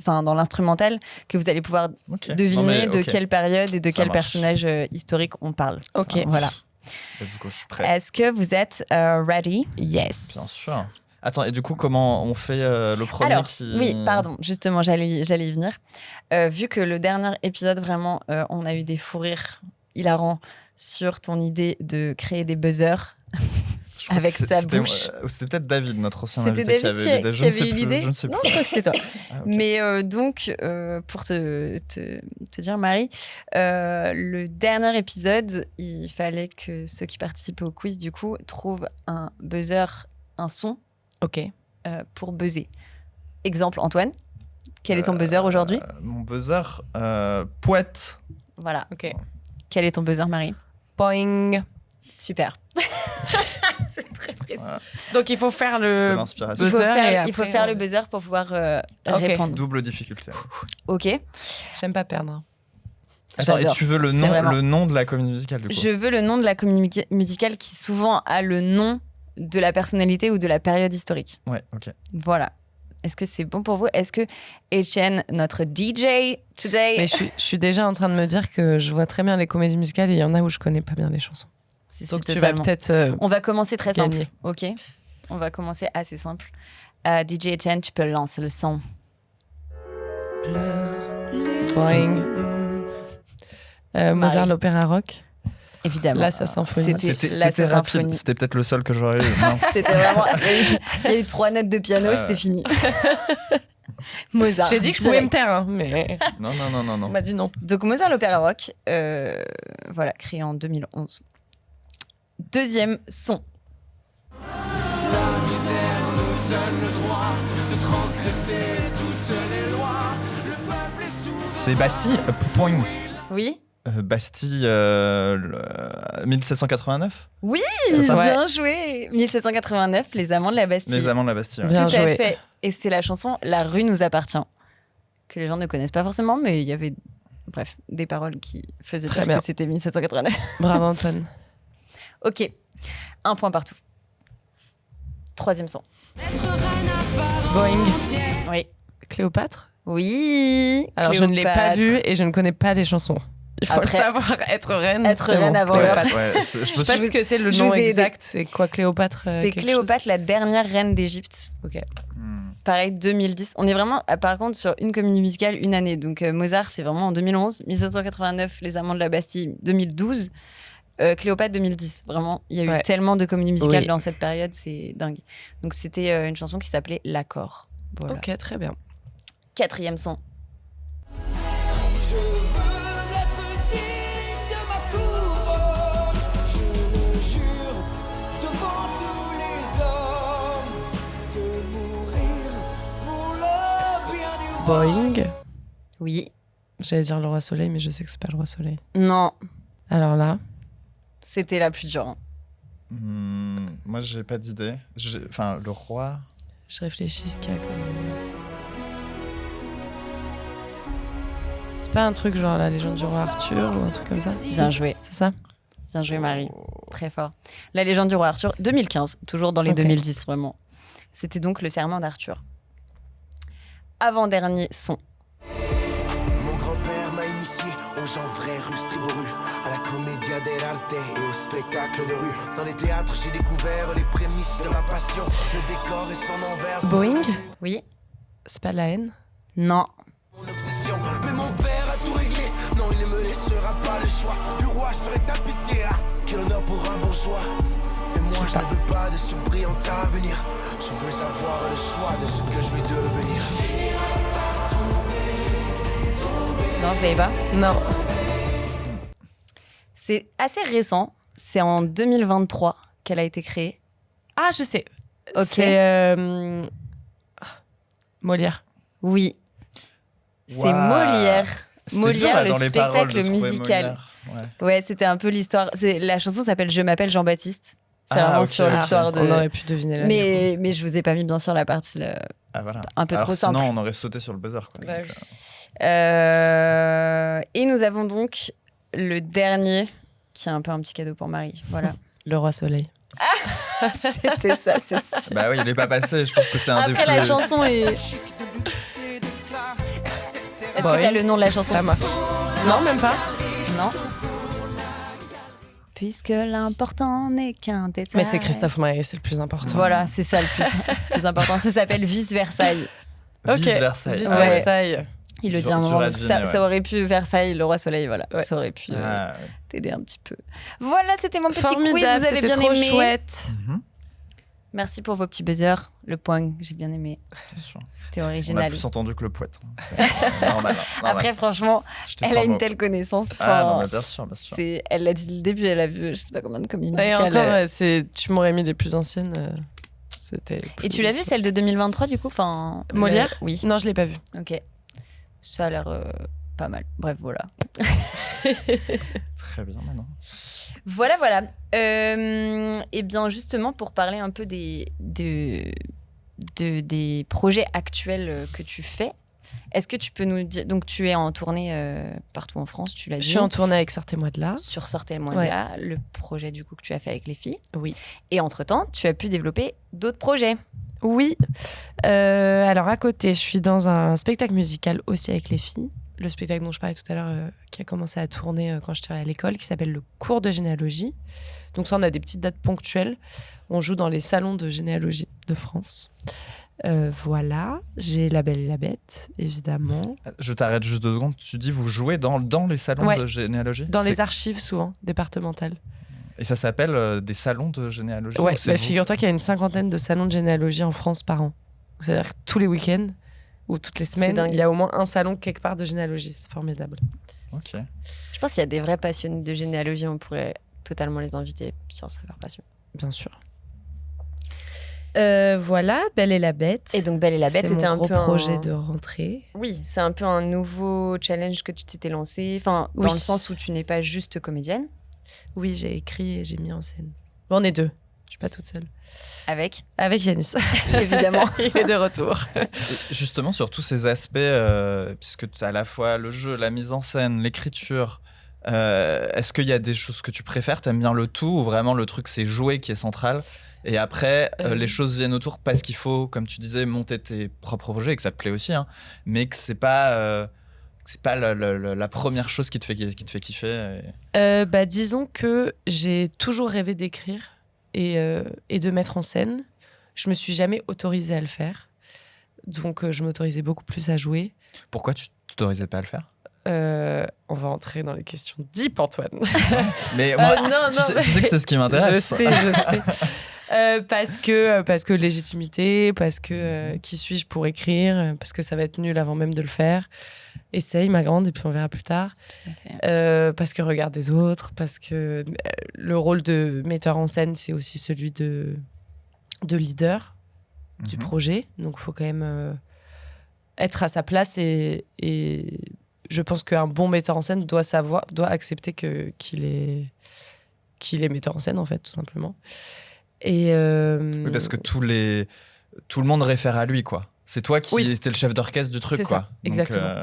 dans l'instrumental, que vous allez pouvoir deviner de quelle période et de quel personnage historique on parle. Ok. Voilà. Du coup, je suis prêt. Est-ce que vous êtes ready ? Yes. Bien sûr. Attends, et du coup, comment on fait le premier ? Alors, oui, pardon, justement, j'allais y venir. Vu que le dernier épisode, vraiment, on a eu des fous rires hilarants sur ton idée de créer des buzzers. Je crois Avec que sa c'était, bouche. C'était peut-être David, notre ancien C'était invité, David qui avait eu l'idée. qui avait eu l'idée. Je ne sais plus. Non, je crois que c'était toi. Ah, ok. Mais donc, pour te dire, Marie, le dernier épisode, il fallait que ceux qui participaient au quiz, du coup, trouvent un buzzer, un son Ok. pour buzzer. Exemple, Antoine, quel est ton buzzer aujourd'hui? Mon buzzer, poète. Voilà. Ok. Quel est ton buzzer, Marie? Boing. Super. C'est très précis. Voilà. Donc il faut faire C'est le l'inspiration. Il faut, buzzer et faire, il après, faut faire le buzzer pour pouvoir répondre. Double difficulté. Ok. J'aime pas perdre. Attends, et J'adore. tu veux le C'est nom, vraiment- le nom de la comédie musicale, du coup? Je veux le nom de la comédie musicale qui souvent a le nom de la personnalité ou de la période historique. Ouais, ok. Voilà. Est-ce que c'est bon pour vous? Est-ce que Etienne, notre DJ today, Mais je suis déjà en train de me dire que je vois très bien les comédies musicales et il y en a où je connais pas bien les chansons. Si, Donc si, tu vas totalement. peut-être On va commencer très simple. gagner. Ok. On va commencer assez simple. DJ Etienne, tu peux lancer le son. Boing. Mozart, Marie. l'opéra rock. Évidemment. Là, sa symphonie. C'était la T'étais rapide. symphonie. C'était peut-être le seul que j'aurais eu. Mince. C'était vraiment. Il y a eu 3 notes de piano, c'était fini. Mozart. J'ai dit que je pouvais me direct. taire, hein, mais Non. on m'a dit non. Donc Mozart l'opéra rock, voilà, créé en 2011. Deuxième son. C'est Bastille, point. Oui. Bastille, 1789. Oui, C'est ça bien joué. 1789, Les Amants de la Bastille. Les Amants de la Bastille. ouais. Bien Tout à joué. fait. Et c'est la chanson La rue nous appartient, que les gens ne connaissent pas forcément, mais il y avait, bref, des paroles qui faisaient Très dire bien. que c'était 1789. Bravo Antoine. Ok, 1 point partout. Troisième son. Boing. Oui. Cléopâtre. Oui. Alors je ne l'ai pas Cléopâtre. vue et je ne connais pas les chansons. Il faut Après- le savoir. Être reine. Être c'est reine bon. avant Cléopâtre. l'heure. Ouais, je Je me sais pas suis- ce que c'est le je nom vous ai aidé. exact. C'est quoi Cléopâtre C'est quelque Cléopâtre, la dernière reine d'Égypte. chose Ok. Pareil, 2010. On est vraiment, par contre, sur une comédie musicale, une année. Donc Mozart, c'est vraiment en 2011. 1789, Les Amants de la Bastille, 2012. Cléopâtre, 2010. Vraiment, il y a eu Ouais. tellement de comédies musicales Oui. dans cette période, c'est dingue. Donc c'était une chanson qui s'appelait L'accord. Voilà. Ok, très bien. Quatrième son. Boing. Oui. J'allais dire le roi soleil, mais je sais que c'est pas le roi soleil. Non, Alors là, c'était la plus dure. Hein. Moi, j'ai pas d'idée. Enfin, le roi. je réfléchis ce qu'il y a comme. C'est pas un truc genre la légende du roi Arthur ou un truc comme ça? Bien joué. C'est ça? Bien joué, Marie. Très fort. La légende du roi Arthur, 2015. Toujours dans les Ok. 2010, vraiment. C'était donc le serment d'Arthur. Avant-dernier son. Mon grand-père m'a initié aux gens vrais rue Striboru, à la commedia dell'arte et au spectacle de rue. Dans les théâtres, j'ai découvert les prémices de ma passion. Le décor et son envers sont Boing? Oui. C'est pas la haine? Non. mon obsession. Mais mon père a tout réglé, non il ne me laissera pas le choix. Du roi, je serai tapissier, ah, quel honneur pour un bourgeois. Et moi je ne veux pas de ce brillant avenir, je veux avoir le choix de ce que je vais devenir. Non, vous savez pas? Non. C'est assez récent. C'est en 2023 qu'elle a été créée. Ah, je sais. Ok. C'est Molière. Oui. C'est Waouh. Molière. C'était Molière, dur, là, le dans les paroles, spectacle de trouver musical. Molière. Ouais. Ouais, c'était un peu l'histoire. La chanson s'appelle Je m'appelle Jean-Baptiste. C'est Ah, vraiment ok, sur ok. l'histoire de. On aurait pu deviner là. Mais je vous ai pas mis bien sûr la partie là, Ah, voilà. un peu Alors, trop sinon, simple. on aurait sauté sur le buzzer. Quoi. Bah Donc, oui. Et nous avons donc le dernier qui a un peu un petit cadeau pour Marie. Voilà. Le roi soleil. C'était ça, c'est sûr. Bah oui, il est pas passé. Je pense que c'est un des Après plus. la chanson est. Est-ce que Boing. t'as le nom de la chanson? Ça marche. Non, même pas. Non. Puisque l'important n'est qu'un détail. Mais c'est Christophe Maé, c'est le plus important. Voilà, c'est ça le plus important. Ça s'appelle Vice Versailles. Vice Versailles. Vice Ah ouais. Versailles. Il le Dur- dit à un dur moment. à donc deviner, ça, ouais. ça aurait pu Versailles, le roi soleil, voilà. Ouais. Ça aurait pu Ah, ouais. t'aider un petit peu. Voilà, c'était mon petit quiz. Formidable, Vous avez c'était bien trop aimé. chouette. Merci pour vos petits buzzers. Le poing, j'ai bien aimé. Bien sûr. C'était On a original. plus entendu que le poète. C'est normal. Après, franchement, J'étais elle sans a une mots. telle connaissance. Ah Enfin, non, mais bien sûr, bien sûr. elle l'a dit dès le début, elle a vu je sais pas combien de comédies Et musicales. encore, tu m'aurais mis les plus anciennes. C'était Et tu l'as vu, celle de 2023, du coup enfin, Molière Oui. Non, je l'ai pas vue. Ok. Ça a l'air pas mal. Bref, voilà. Très bien, maintenant. Voilà. Et bien, justement, pour parler un peu des projets actuels que tu fais, est-ce que tu peux nous dire... Donc, tu es en tournée partout en France, tu l'as dit. Je suis en tournée avec Sortez-moi de là. Sur Sortez-moi de Ouais. là, le projet du coup que tu as fait avec les filles. Oui. Et entre-temps, tu as pu développer d'autres projets. Oui. Alors, à côté, je suis dans un spectacle musical aussi avec les filles. Le spectacle dont je parlais tout à l'heure, qui a commencé à tourner quand j'étais à l'école, qui s'appelle le cours de généalogie. Donc ça, on a des petites dates ponctuelles. On joue dans les salons de généalogie de France. Voilà. J'ai La Belle et la Bête, évidemment. Je t'arrête juste 2 secondes. Tu dis, vous jouez dans les salons Ouais. de généalogie Dans C'est- les archives, souvent, départementales. Et ça s'appelle des salons de généalogie Ouais, ou c'est vous figure-toi qu'il y a une 50aine de salons de généalogie en France par an. C'est-à-dire que tous les week-ends ou toutes les semaines, dingue. il y a au moins un salon quelque part de généalogie. C'est formidable. Ok. Je pense qu'il y a des vrais passionnés de généalogie, on pourrait totalement les inviter sur Savoir Passion. Bien sûr. Voilà, Belle et la Bête. Et donc Belle et la Bête, c'est c'était mon un gros peu projet de rentrée. Oui, c'est un peu un nouveau challenge que tu t'étais lancé, enfin Oui. dans le sens où tu n'es pas juste comédienne, Oui, j'ai écrit et j'ai mis en scène. Bon, on est 2. Je suis pas toute seule. avec Avec Yanis. évidemment. Il est de retour. Et justement, sur tous ces aspects, puisque tu as à la fois le jeu, la mise en scène, l'écriture, est-ce qu'il y a des choses que tu préfères? T'aimes bien le tout ou vraiment le truc c'est jouer qui est central? Et après, les choses viennent autour parce qu'il faut, comme tu disais, monter tes propres projets et que ça te plaît aussi, hein, mais que c'est pas la première chose qui te fait kiffer. Disons que j'ai toujours rêvé d'écrire et de mettre en scène. Je me suis jamais autorisée à le faire. Donc, je m'autorisais beaucoup plus à jouer. Pourquoi tu t'autorisais pas à le faire? On va entrer dans les questions deep, Antoine. Mais moi, non, tu sais que c'est ce qui Je m'intéresse. sais. Parce que légitimité, parce que qui suis-je pour écrire, parce que ça va être nul avant même de le faire. Essaye, ma grande, et puis on verra plus tard. Tout à fait. Parce que regarde des autres, parce que le rôle de metteur en scène, c'est aussi celui de leader du projet. Donc, il faut quand même être à sa place et je pense qu'un bon metteur en scène doit accepter qu'il est metteur en scène, en fait, tout simplement. Et Oui, parce que tout le monde réfère à lui, quoi. C'est toi qui étais le chef d'orchestre du truc, C'est quoi. ça, exactement.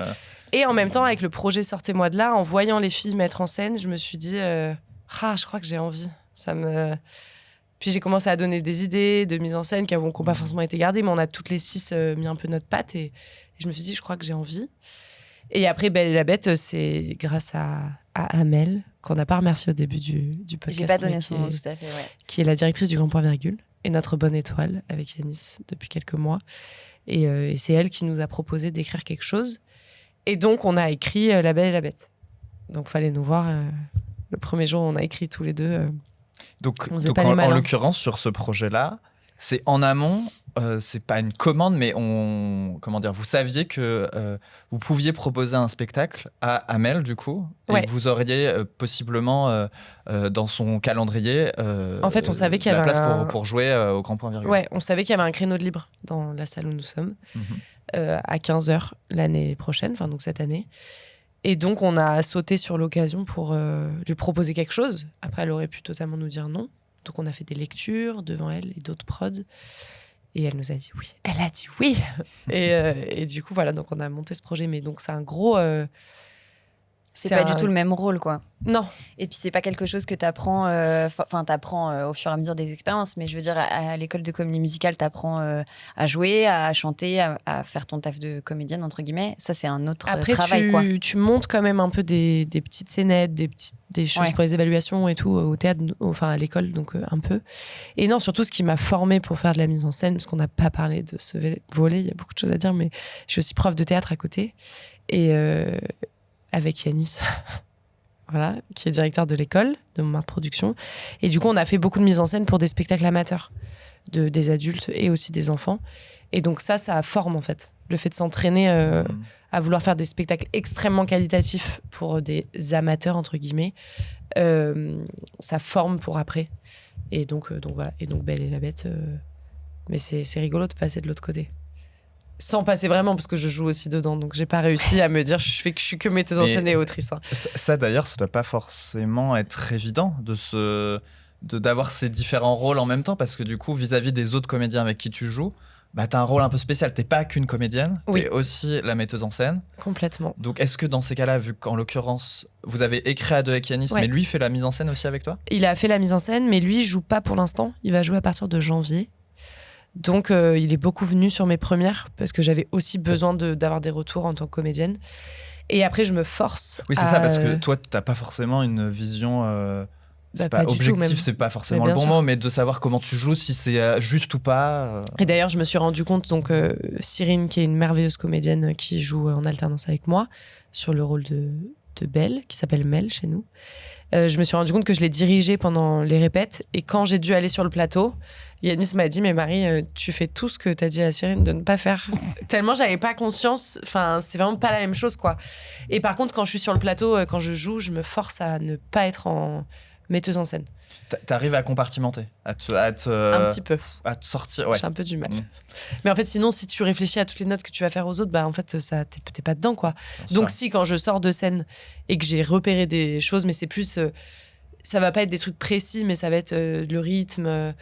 Et en même temps, avec le projet Sortez-moi de là, en voyant les filles mettre en scène, je me suis dit, je crois que j'ai envie. Puis j'ai commencé à donner des idées de mise en scène qui n'ont pas forcément été gardées, mais on a toutes les 6 mis un peu notre patte et je me suis dit, je crois que j'ai envie. Et après, Belle et la Bête, c'est grâce à Amel, qu'on n'a pas remercié au début du podcast. J'ai pas donné mais son nom, tout à fait, ouais. qui est la directrice du Grand Point Virgule et notre bonne étoile avec Yanis depuis quelques mois. Et c'est elle qui nous a proposé d'écrire quelque chose. Et donc, on a écrit La Belle et la Bête. Donc, fallait nous voir. Le premier jour, on a écrit tous les deux. Donc pas les en malins. l'occurrence, sur ce projet-là, c'est en amont, c'est pas une commande, mais vous saviez que vous pouviez proposer un spectacle à Amel, du coup, et que vous auriez possiblement dans son calendrier En fait, on savait qu'il y la avait place pour jouer au Grand Point Virgule. Ouais, on savait qu'il y avait un créneau de libre dans la salle où nous sommes, à 15h l'année prochaine, enfin donc cette année. Et donc, on a sauté sur l'occasion pour lui proposer quelque chose. Après, elle aurait pu totalement nous dire non. Donc, on a fait des lectures devant elle et d'autres prods. Et elle nous a dit oui. Elle a dit oui. Et du coup, voilà, donc on a monté ce projet. Mais donc, c'est un gros... C'est pas du tout le même rôle, quoi. Non. Et puis, c'est pas quelque chose que t'apprends... t'apprends au fur et à mesure des expériences. Mais je veux dire, à l'école de comédie musicale, t'apprends à jouer, à chanter, à faire ton taf de comédienne, entre guillemets. Ça, c'est un autre travail, quoi. Tu montes quand même un peu des petites scénettes, des choses pour les évaluations et tout, au théâtre, enfin à l'école, donc un peu. Et non, surtout, ce qui m'a formée pour faire de la mise en scène, parce qu'on n'a pas parlé de ce volet, il y a beaucoup de choses à dire, mais je suis aussi prof de théâtre à côté. Et avec Yanis... voilà, qui est directeur de l'école de Montmartre Production. Et du coup, on a fait beaucoup de mise en scène pour des spectacles amateurs, des adultes et aussi des enfants. Et donc ça forme en fait. Le fait de s'entraîner à vouloir faire des spectacles extrêmement qualitatifs pour des amateurs, entre guillemets, ça forme pour après. Et donc voilà. Et donc Belle et la Bête, mais c'est rigolo de passer de l'autre côté. Sans passer vraiment, parce que je joue aussi dedans. Donc j'ai pas réussi à me dire je suis que metteuse en scène et autrice. Hein. Ça d'ailleurs, ça doit pas forcément être évident d'avoir ces différents rôles en même temps, parce que du coup, vis-à-vis des autres comédiens avec qui tu joues, bah, t'as un rôle un peu spécial. T'es pas qu'une comédienne, oui. T'es aussi la metteuse en scène. Complètement. Donc est-ce que dans ces cas-là, vu qu'en l'occurrence, vous avez écrit à deux avec Yanis, ouais. mais lui fait la mise en scène aussi avec toi ? Il a fait la mise en scène, mais lui, il joue pas pour l'instant. Il va jouer à partir de janvier. Donc, il est beaucoup venu sur mes premières, parce que j'avais aussi besoin d'avoir des retours en tant que comédienne. Et après, je me force Oui, c'est ça, parce que toi, t'as pas forcément une vision... c'est pas objectif, c'est pas forcément le bon mot, mais de savoir comment tu joues, si c'est juste ou pas. Et d'ailleurs, je me suis rendu compte, donc Cyrine, qui est une merveilleuse comédienne qui joue en alternance avec moi, sur le rôle de Belle, qui s'appelle Mel chez nous. Je me suis rendu compte que je l'ai dirigée pendant les répètes, et quand j'ai dû aller sur le plateau, Yanis m'a dit, mais Marie, tu fais tout ce que t'as dit à Cyrine de ne pas faire. Tellement j'avais pas conscience, enfin, c'est vraiment pas la même chose, quoi. Et par contre, quand je suis sur le plateau, quand je joue, je me force à ne pas être en metteuse en scène. T'arrives à compartimenter, à te un petit peu. À te sortir, ouais. J'ai un peu du mal. Mais en fait, sinon, si tu réfléchis à toutes les notes que tu vas faire aux autres, bah en fait, ça, t'es pas dedans, quoi. Donc si, quand je sors de scène et que j'ai repéré des choses, mais c'est plus... ça va pas être des trucs précis, mais ça va être le rythme,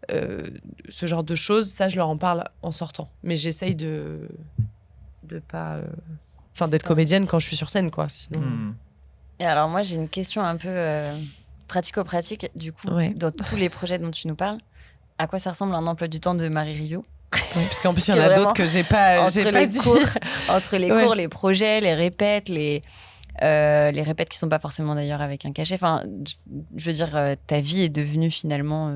ce genre de choses. Ça, je leur en parle en sortant. Mais j'essaye de pas... Enfin, d'être comédienne quand je suis sur scène, quoi. Sinon... Et alors moi, j'ai une question un peu pratico-pratique. Du coup, dans tous les projets dont tu nous parles, à quoi ça ressemble un emploi du temps de Marie Rioux ? Oui, parce qu'en plus, il y en a d'autres que j'ai pas dit. Entre les cours, les projets, les répètes, les répètes qui sont pas forcément d'ailleurs avec un cachet. Enfin, je veux dire, ta vie est devenue finalement...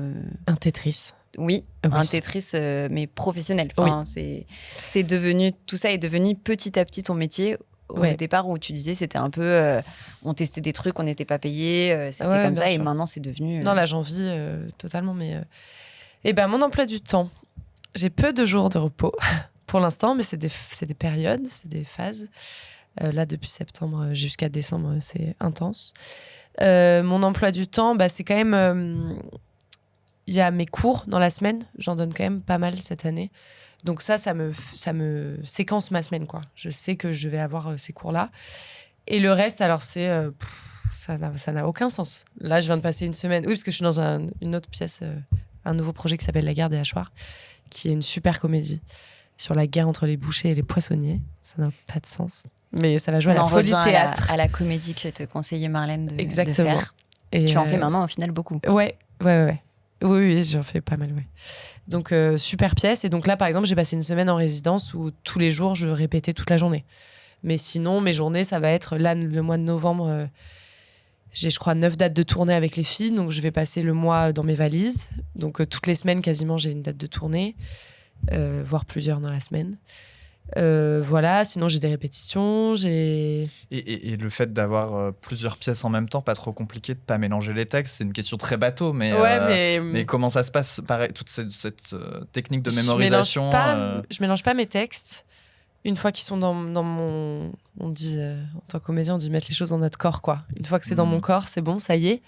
un Tetris. Oui, un Tetris, mais professionnel. Enfin, c'est devenu... Tout ça est devenu petit à petit ton métier. Au départ, où tu disais, c'était un peu... on testait des trucs, on n'était pas payé, c'était comme ça. Sûr. Et maintenant, c'est devenu... Non, là, j'en vis totalement. Mais eh ben, mon emploi du temps, j'ai peu de jours de repos pour l'instant, mais c'est des périodes, c'est des phases. Là, depuis septembre jusqu'à décembre, c'est intense. Mon emploi du temps, bah, c'est quand même... Il y a mes cours dans la semaine. J'en donne quand même pas mal cette année. Donc ça me séquence ma semaine, quoi. Je sais que je vais avoir ces cours-là. Et le reste, alors, ça n'a aucun sens. Là, je viens de passer une semaine... Oui, parce que je suis dans une autre pièce, un nouveau projet qui s'appelle La Guerre des Hachoirs, qui est une super comédie sur la guerre entre les bouchers et les poissonniers. Ça n'a pas de sens. Mais ça va jouer à la Folie Théâtre. À la comédie que te conseillait Marlène de Exactement. faire. Et tu en fais maintenant, au final, beaucoup. Ouais. Oui, j'en fais pas mal, ouais. Donc, super pièce. Et donc là, par exemple, j'ai passé une semaine en résidence où tous les jours, je répétais toute la journée. Mais sinon, mes journées, ça va être... Là, le mois de novembre, j'ai, je crois, 9 dates de tournée avec les filles. Donc, je vais passer le mois dans mes valises. Donc, toutes les semaines, quasiment, j'ai une date de tournée. Voire plusieurs dans la semaine. Voilà, sinon j'ai des répétitions, Et le fait d'avoir plusieurs pièces en même temps, pas trop compliqué de pas mélanger les textes, c'est une question très bateau, mais comment ça se passe, pareil, toute cette technique de mémorisation Je mélange pas mes textes. Une fois qu'ils sont dans mon... On dit, en tant que comédien, on dit mettre les choses dans notre corps, quoi. Une fois que c'est dans mon corps, c'est bon, ça y est.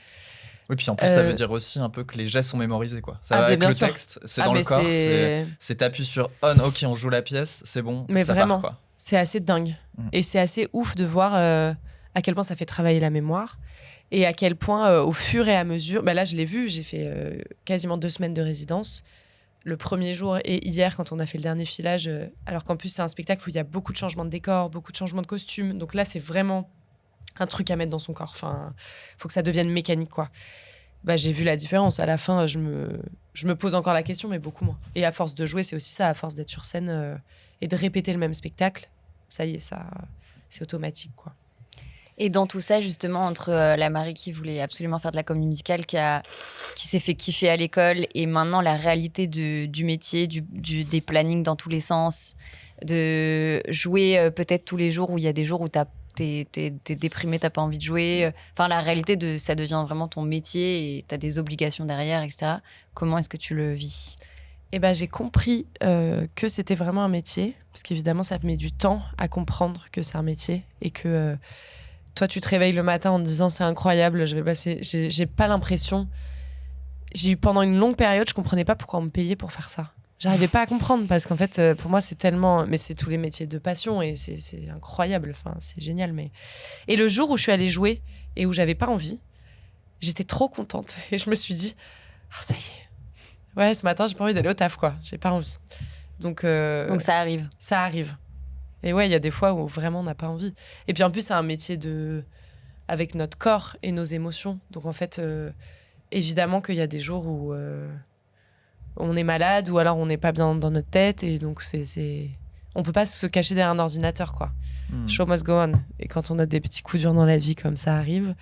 Oui, puis en plus, ça veut dire aussi un peu que les gestes sont mémorisés, quoi. Ça va avec le texte, c'est dans le corps, c'est t'appuies sur on, ok, on joue la pièce, c'est bon, mais ça vraiment, part, quoi. C'est assez dingue. Et c'est assez ouf de voir à quel point ça fait travailler la mémoire et à quel point, au fur et à mesure... Bah là, je l'ai vu, j'ai fait quasiment 2 semaines de résidence. Le premier jour et hier, quand on a fait le dernier filage, alors qu'en plus, c'est un spectacle où il y a beaucoup de changements de décor, beaucoup de changements de costumes. Donc là, c'est vraiment... un truc à mettre dans son corps. Enfin, faut que ça devienne mécanique, quoi. Bah, j'ai vu la différence. À la fin, je me pose encore la question, mais beaucoup moins. Et à force de jouer, c'est aussi ça, à force d'être sur scène et de répéter le même spectacle, ça y est, c'est automatique, quoi. Et dans tout ça, justement, entre la Marie qui voulait absolument faire de la comédie musicale, qui s'est fait kiffer à l'école, et maintenant la réalité du métier, des plannings dans tous les sens, de jouer peut-être tous les jours, où il y a des jours où t'as t'es déprimé, t'as pas envie de jouer. Enfin, la réalité de ça devient vraiment ton métier et t'as des obligations derrière, etc. Comment est-ce que tu le vis ? Et ben, j'ai compris que c'était vraiment un métier, parce qu'évidemment, ça met du temps à comprendre que c'est un métier et que toi, tu te réveilles le matin en te disant c'est incroyable, je vais passer. J'ai pas l'impression. J'ai eu pendant une longue période, je comprenais pas pourquoi on me payait pour faire ça. J'arrivais pas à comprendre parce qu'en fait, pour moi, c'est tellement. Mais c'est tous les métiers de passion et c'est incroyable. Enfin, c'est génial. Mais et le jour où je suis allée jouer et où j'avais pas envie, j'étais trop contente et je me suis dit ah ça y est. Ouais, ce matin, j'ai pas envie d'aller au taf, quoi. J'ai pas envie. Donc ça arrive. Ça arrive. Et ouais, il y a des fois où vraiment on n'a pas envie. Et puis en plus, c'est un métier avec notre corps et nos émotions. Donc en fait, évidemment qu'il y a des jours où on est malade ou alors on n'est pas bien dans notre tête. Et donc on peut pas se cacher derrière un ordinateur, quoi. Show must go on. Et quand on a des petits coups durs dans la vie comme ça arrive,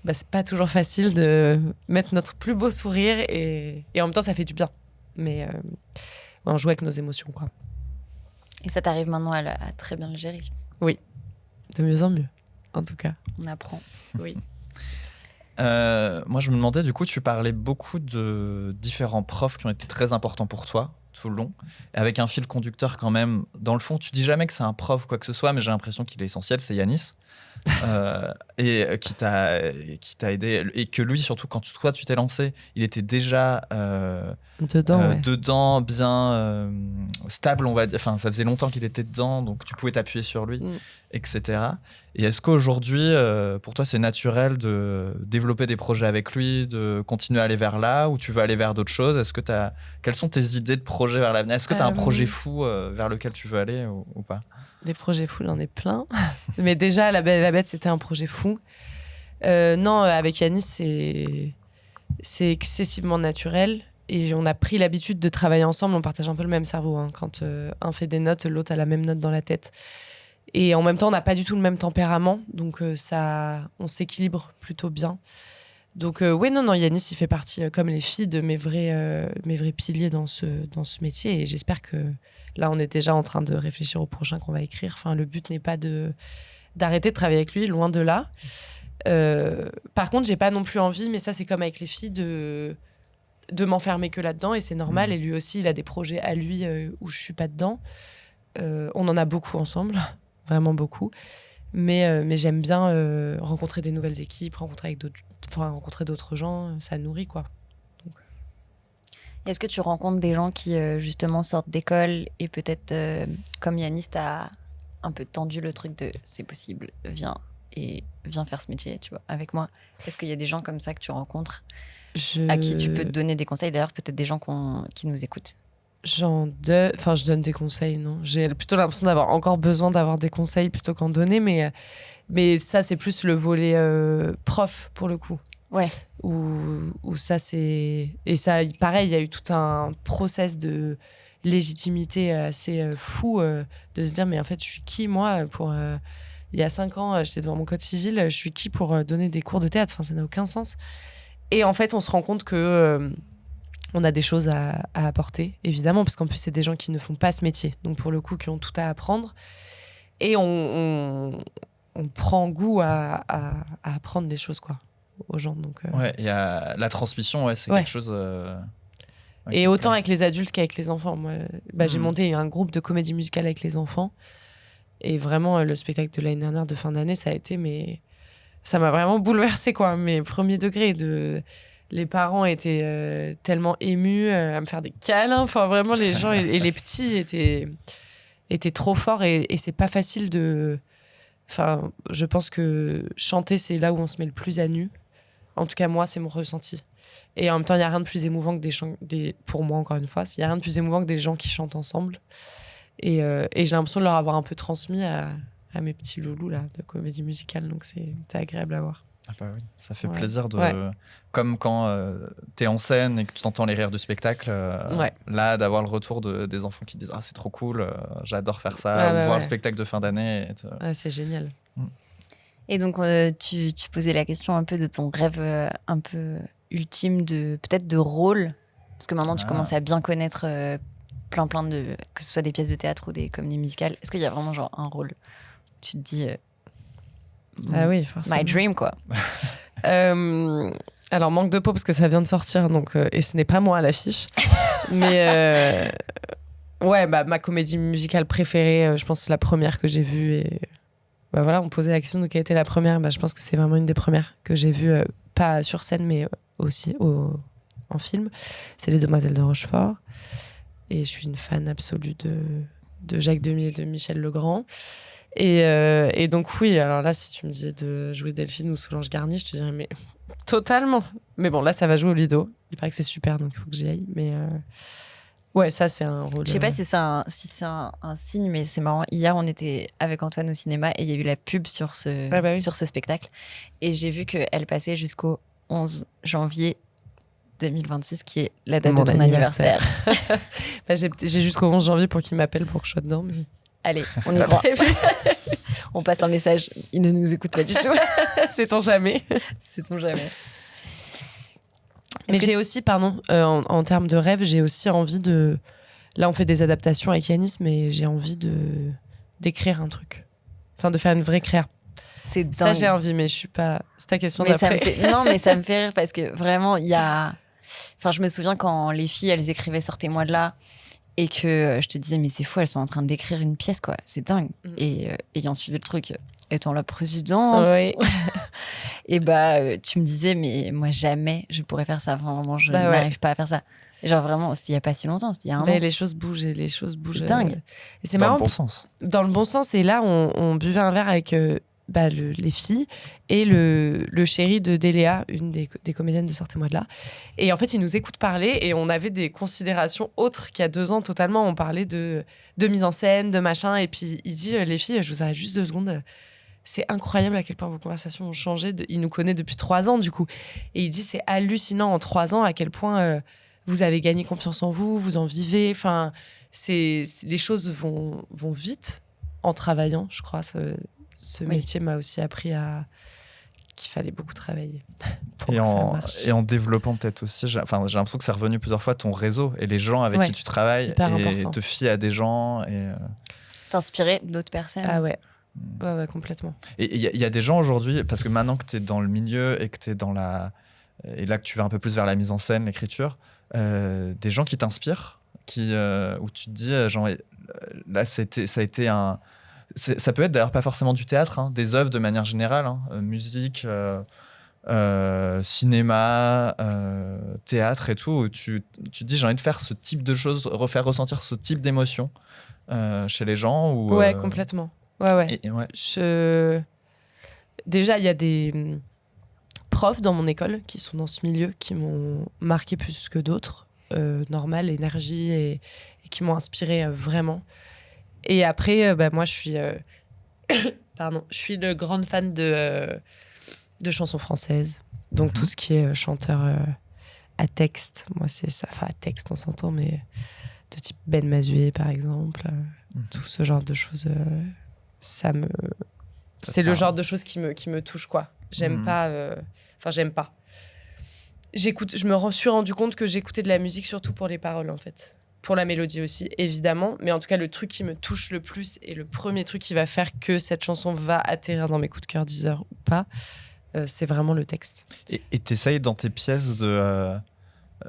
bah, c'est pas toujours facile de mettre notre plus beau sourire et en même temps ça fait du bien. Mais on joue avec nos émotions, quoi. Et ça t'arrive maintenant à très bien le gérer. Oui, de mieux en mieux, en tout cas. On apprend. Oui. Moi, je me demandais, du coup, tu parlais beaucoup de différents profs qui ont été très importants pour toi tout le long, avec un fil conducteur quand même. Dans le fond, tu dis jamais que c'est un prof ou quoi que ce soit, mais j'ai l'impression qu'il est essentiel, c'est Yanis. Et qui t'a aidé. Et que lui, surtout, quand toi, tu t'es lancé, il était déjà dedans, bien stable, on va dire. Enfin, ça faisait longtemps qu'il était dedans, donc tu pouvais t'appuyer sur lui, etc. Et est-ce qu'aujourd'hui, pour toi, c'est naturel de développer des projets avec lui, de continuer à aller vers là, ou tu veux aller vers d'autres choses ? Quelles sont tes idées de projets vers l'avenir ? Est-ce que tu as un projet fou vers lequel tu veux aller ou pas ? Des projets fous, j'en ai plein. Mais déjà, La Belle et la Bête, c'était un projet fou. Non, avec Yanis, c'est excessivement naturel. Et on a pris l'habitude de travailler ensemble. On partage un peu le même cerveau. Hein. Quand un fait des notes, l'autre a la même note dans la tête. Et en même temps, on n'a pas du tout le même tempérament. Donc, on s'équilibre plutôt bien. Donc, non, Yanis, il fait partie, comme les filles, de mes vrais piliers dans ce métier. Et j'espère que là, on est déjà en train de réfléchir au prochain qu'on va écrire. Enfin, le but n'est pas d'arrêter de travailler avec lui, loin de là. Par contre, j'ai pas non plus envie, mais ça, c'est comme avec les filles, de m'enfermer que là-dedans. Et c'est normal. Et lui aussi, il a des projets à lui où je suis pas dedans. On en a beaucoup ensemble, vraiment beaucoup. Mais j'aime bien rencontrer des nouvelles équipes, rencontrer d'autres gens. Ça nourrit, quoi. Est-ce que tu rencontres des gens qui, justement, sortent d'école et peut-être, comme Yanis, t'as un peu tendu le truc de « c'est possible, viens faire ce métier, tu vois, avec moi ». Est-ce qu'il y a des gens comme ça que tu rencontres à qui tu peux te donner des conseils ? D'ailleurs, peut-être des gens qui nous écoutent. Je donne des conseils, non. J'ai plutôt l'impression d'avoir encore besoin d'avoir des conseils plutôt qu'en donner, mais ça, c'est plus le volet prof, pour le coup. Ouais. Où ça, c'est... Et ça, pareil, il y a eu tout un process de légitimité assez fou de se dire, mais en fait, je suis qui, moi, pour... il y a 5 ans, j'étais devant mon code civil, je suis qui pour donner des cours de théâtre ? Enfin, ça n'a aucun sens. Et en fait, on se rend compte que... on a des choses à apporter, évidemment, parce qu'en plus, c'est des gens qui ne font pas ce métier. Donc, pour le coup, qui ont tout à apprendre. Et on prend goût à apprendre des choses, quoi, aux gens. Donc, ouais, il y a la transmission, ouais, c'est quelque chose... et autant avec les adultes qu'avec les enfants. Moi, j'ai monté un groupe de comédie musicale avec les enfants. Et vraiment, le spectacle de l'année dernière, de fin d'année, ça a été... ça m'a vraiment bouleversée, quoi. Mes premiers degrés Les parents étaient tellement émus à me faire des câlins. Enfin, vraiment, les gens et les petits étaient trop forts. Et c'est pas facile de... Enfin, je pense que chanter, c'est là où on se met le plus à nu. En tout cas, moi, c'est mon ressenti. Et en même temps, il n'y a rien de plus émouvant que pour moi, encore une fois, il n'y a rien de plus émouvant que des gens qui chantent ensemble. Et j'ai l'impression de leur avoir un peu transmis à mes petits loulous là, de comédie musicale. Donc, c'est agréable à voir. Ah bah oui, ça fait plaisir de... Ouais. Comme quand t'es en scène et que tu entends les rires du spectacle, là, d'avoir le retour des enfants qui disent « Ah, c'est trop cool, j'adore faire ça », ou voir le spectacle de fin d'année. C'est génial. Et donc, tu posais la question un peu de ton rêve un peu ultime, peut-être de rôle, parce que maintenant, tu commences à bien connaître plein de... que ce soit des pièces de théâtre ou des comédies musicales. Est-ce qu'il y a vraiment genre un rôle ? Tu te dis... Ah oui, forcément. my dream, quoi. Alors, manque de peau parce que ça vient de sortir, donc, et ce n'est pas moi à l'affiche. Mais ouais, ma comédie musicale préférée, je pense la première que j'ai vue. Et bah voilà, on posait la question de quelle était la première. Bah, je pense que c'est vraiment une des premières que j'ai vues, pas sur scène, mais aussi en film. C'est Les Demoiselles de Rochefort. Et je suis une fan absolue de Jacques Demy et de Michel Legrand. Et donc oui, alors là, si tu me disais de jouer Delphine ou Solange Garnier, je te dirais mais totalement. Mais bon, là, ça va jouer au Lido. Il paraît que c'est super, donc il faut que j'y aille. Mais ouais, ça, c'est un rôle. Je sais pas si c'est un signe, mais c'est marrant. Hier, on était avec Antoine au cinéma et il y a eu la pub sur sur ce spectacle. Et j'ai vu qu'elle passait jusqu'au 11 janvier 2026, qui est la date Mon de ton anniversaire. Bah, j'ai jusqu'au 11 janvier pour qu'il m'appelle pour que je sois dedans. Mais... Allez, on y croit. On passe un message. Il ne nous écoute pas du tout. Sait-on jamais. Sait-on jamais. Mais j'ai aussi, pardon, en termes de rêve, j'ai aussi envie de... Là, on fait des adaptations avec Yanis, mais j'ai envie d'écrire un truc. Enfin, de faire une vraie créa. C'est dingue. Ça, j'ai envie, mais je suis pas... C'est ta question mais d'après. Non, mais ça me fait rire parce que vraiment, il y a... Enfin, je me souviens quand les filles, elles écrivaient « Sortez-moi de là » et que je te disais « Mais c'est fou, elles sont en train d'écrire une pièce, quoi. C'est dingue. » Et ayant suivi le truc, étant la présidente... Oui. Et bah, tu me disais « Mais moi, jamais je pourrais faire ça. Enfin, vraiment, je n'arrive pas à faire ça. » Et genre vraiment, c'était il n'y a pas si longtemps, c'était il y a un an. Les choses bougent et les choses bougent. C'est dingue. Et c'est Dans marrant. le bon sens. Dans le bon sens. Et là, on buvait un verre avec les filles et le chéri de Déléa, une des comédiennes de Sortez-moi de là. Et en fait, il nous écoute parler et on avait des considérations autres qu'il y a 2 ans totalement. On parlait de mise en scène, de machin. Et puis, il dit, les filles, je vous arrête juste 2 secondes. C'est incroyable à quel point vos conversations ont changé. Il nous connaît depuis 3 ans, du coup. Et il dit, c'est hallucinant en 3 ans à quel point vous avez gagné confiance en vous, vous en vivez. Enfin, les choses vont vite en travaillant, je crois. Ce métier m'a aussi appris qu'il fallait beaucoup travailler. Et en développant peut-être aussi, j'ai l'impression que c'est revenu plusieurs fois, ton réseau et les gens avec qui tu travailles. Hyper et important. te fies à des gens. T'inspirer d'autres personnes. Ah ouais. Ouais, complètement. Et il y a des gens aujourd'hui, parce que maintenant que tu es dans le milieu et que tu es dans et là que tu vas un peu plus vers la mise en scène, l'écriture, des gens qui t'inspirent, où tu te dis, genre, là, ça a été un... Ça peut être d'ailleurs pas forcément du théâtre, hein, des œuvres de manière générale, hein, musique, cinéma, théâtre et tout, où tu te dis j'ai envie de faire ce type de choses, refaire ressentir ce type d'émotion chez les gens. Ouais, complètement. Ouais. Déjà, il y a des profs dans mon école qui sont dans ce milieu qui m'ont marqué plus que d'autres, Normal, Énergie, et qui m'ont inspiré vraiment. Et après, moi, je suis une grande fan de chansons françaises. Donc, tout ce qui est chanteur à texte, moi, c'est ça. Enfin, à texte, on s'entend, mais de type Ben Mazué, par exemple. Tout ce genre de choses, c'est le genre de choses qui me touche, quoi. J'aime pas... j'aime pas. Je me suis rendu compte que j'écoutais de la musique surtout pour les paroles, en fait. Pour la mélodie aussi, évidemment. Mais en tout cas, le truc qui me touche le plus et le premier truc qui va faire que cette chanson va atterrir dans mes coups de cœur Deezer ou pas, c'est vraiment le texte. Et t'essayes dans tes pièces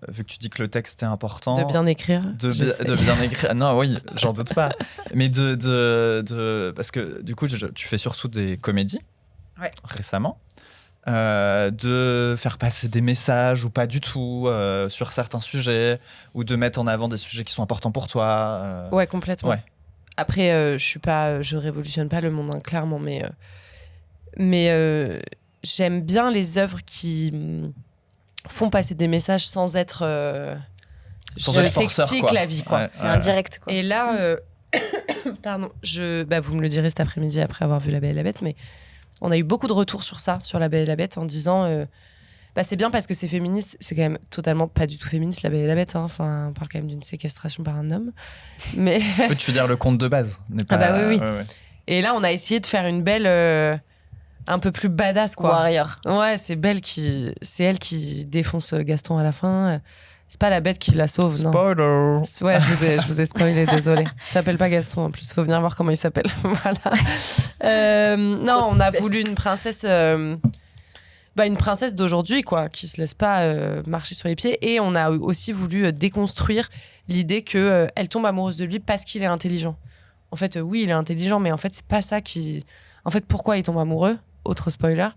vu que tu dis que le texte est important... De bien écrire. De bien écrire. Non, oui, j'en doute pas. Mais parce que du coup, tu fais surtout des comédies récemment. De faire passer des messages ou pas du tout sur certains sujets, ou de mettre en avant des sujets qui sont importants pour toi. Ouais, complètement. Ouais. Après, je révolutionne pas le monde, hein, clairement, mais j'aime bien les œuvres qui font passer des messages sans être forceur, quoi. La vie, quoi. Ouais, c'est indirect, quoi. Et là, pardon, vous me le direz cet après-midi après avoir vu La Belle et la Bête, mais on a eu beaucoup de retours sur ça, sur La Belle et la Bête, en disant c'est bien parce que c'est féministe. C'est quand même totalement pas du tout féministe, La Belle et la Bête. Hein. Enfin, on parle quand même d'une séquestration par un homme. Mais oui, tu veux dire le conte de base n'est pas... Ah bah oui. Ouais. Et là, on a essayé de faire une Belle un peu plus badass, quoi. Warrior. Ouais, c'est elle qui défonce Gaston à la fin. C'est pas la bête qui la sauve, non. Spoiler. Ouais, je vous ai spoilé, désolé. Il s'appelle pas Gaston en plus, faut venir voir comment il s'appelle. Voilà. Non, on a voulu une princesse, une princesse d'aujourd'hui, quoi, qui se laisse pas marcher sur les pieds. Et on a aussi voulu déconstruire l'idée que elle tombe amoureuse de lui parce qu'il est intelligent. En fait, oui, il est intelligent, mais en fait, c'est pas ça qui. En fait, pourquoi il tombe amoureux ? Autre spoiler.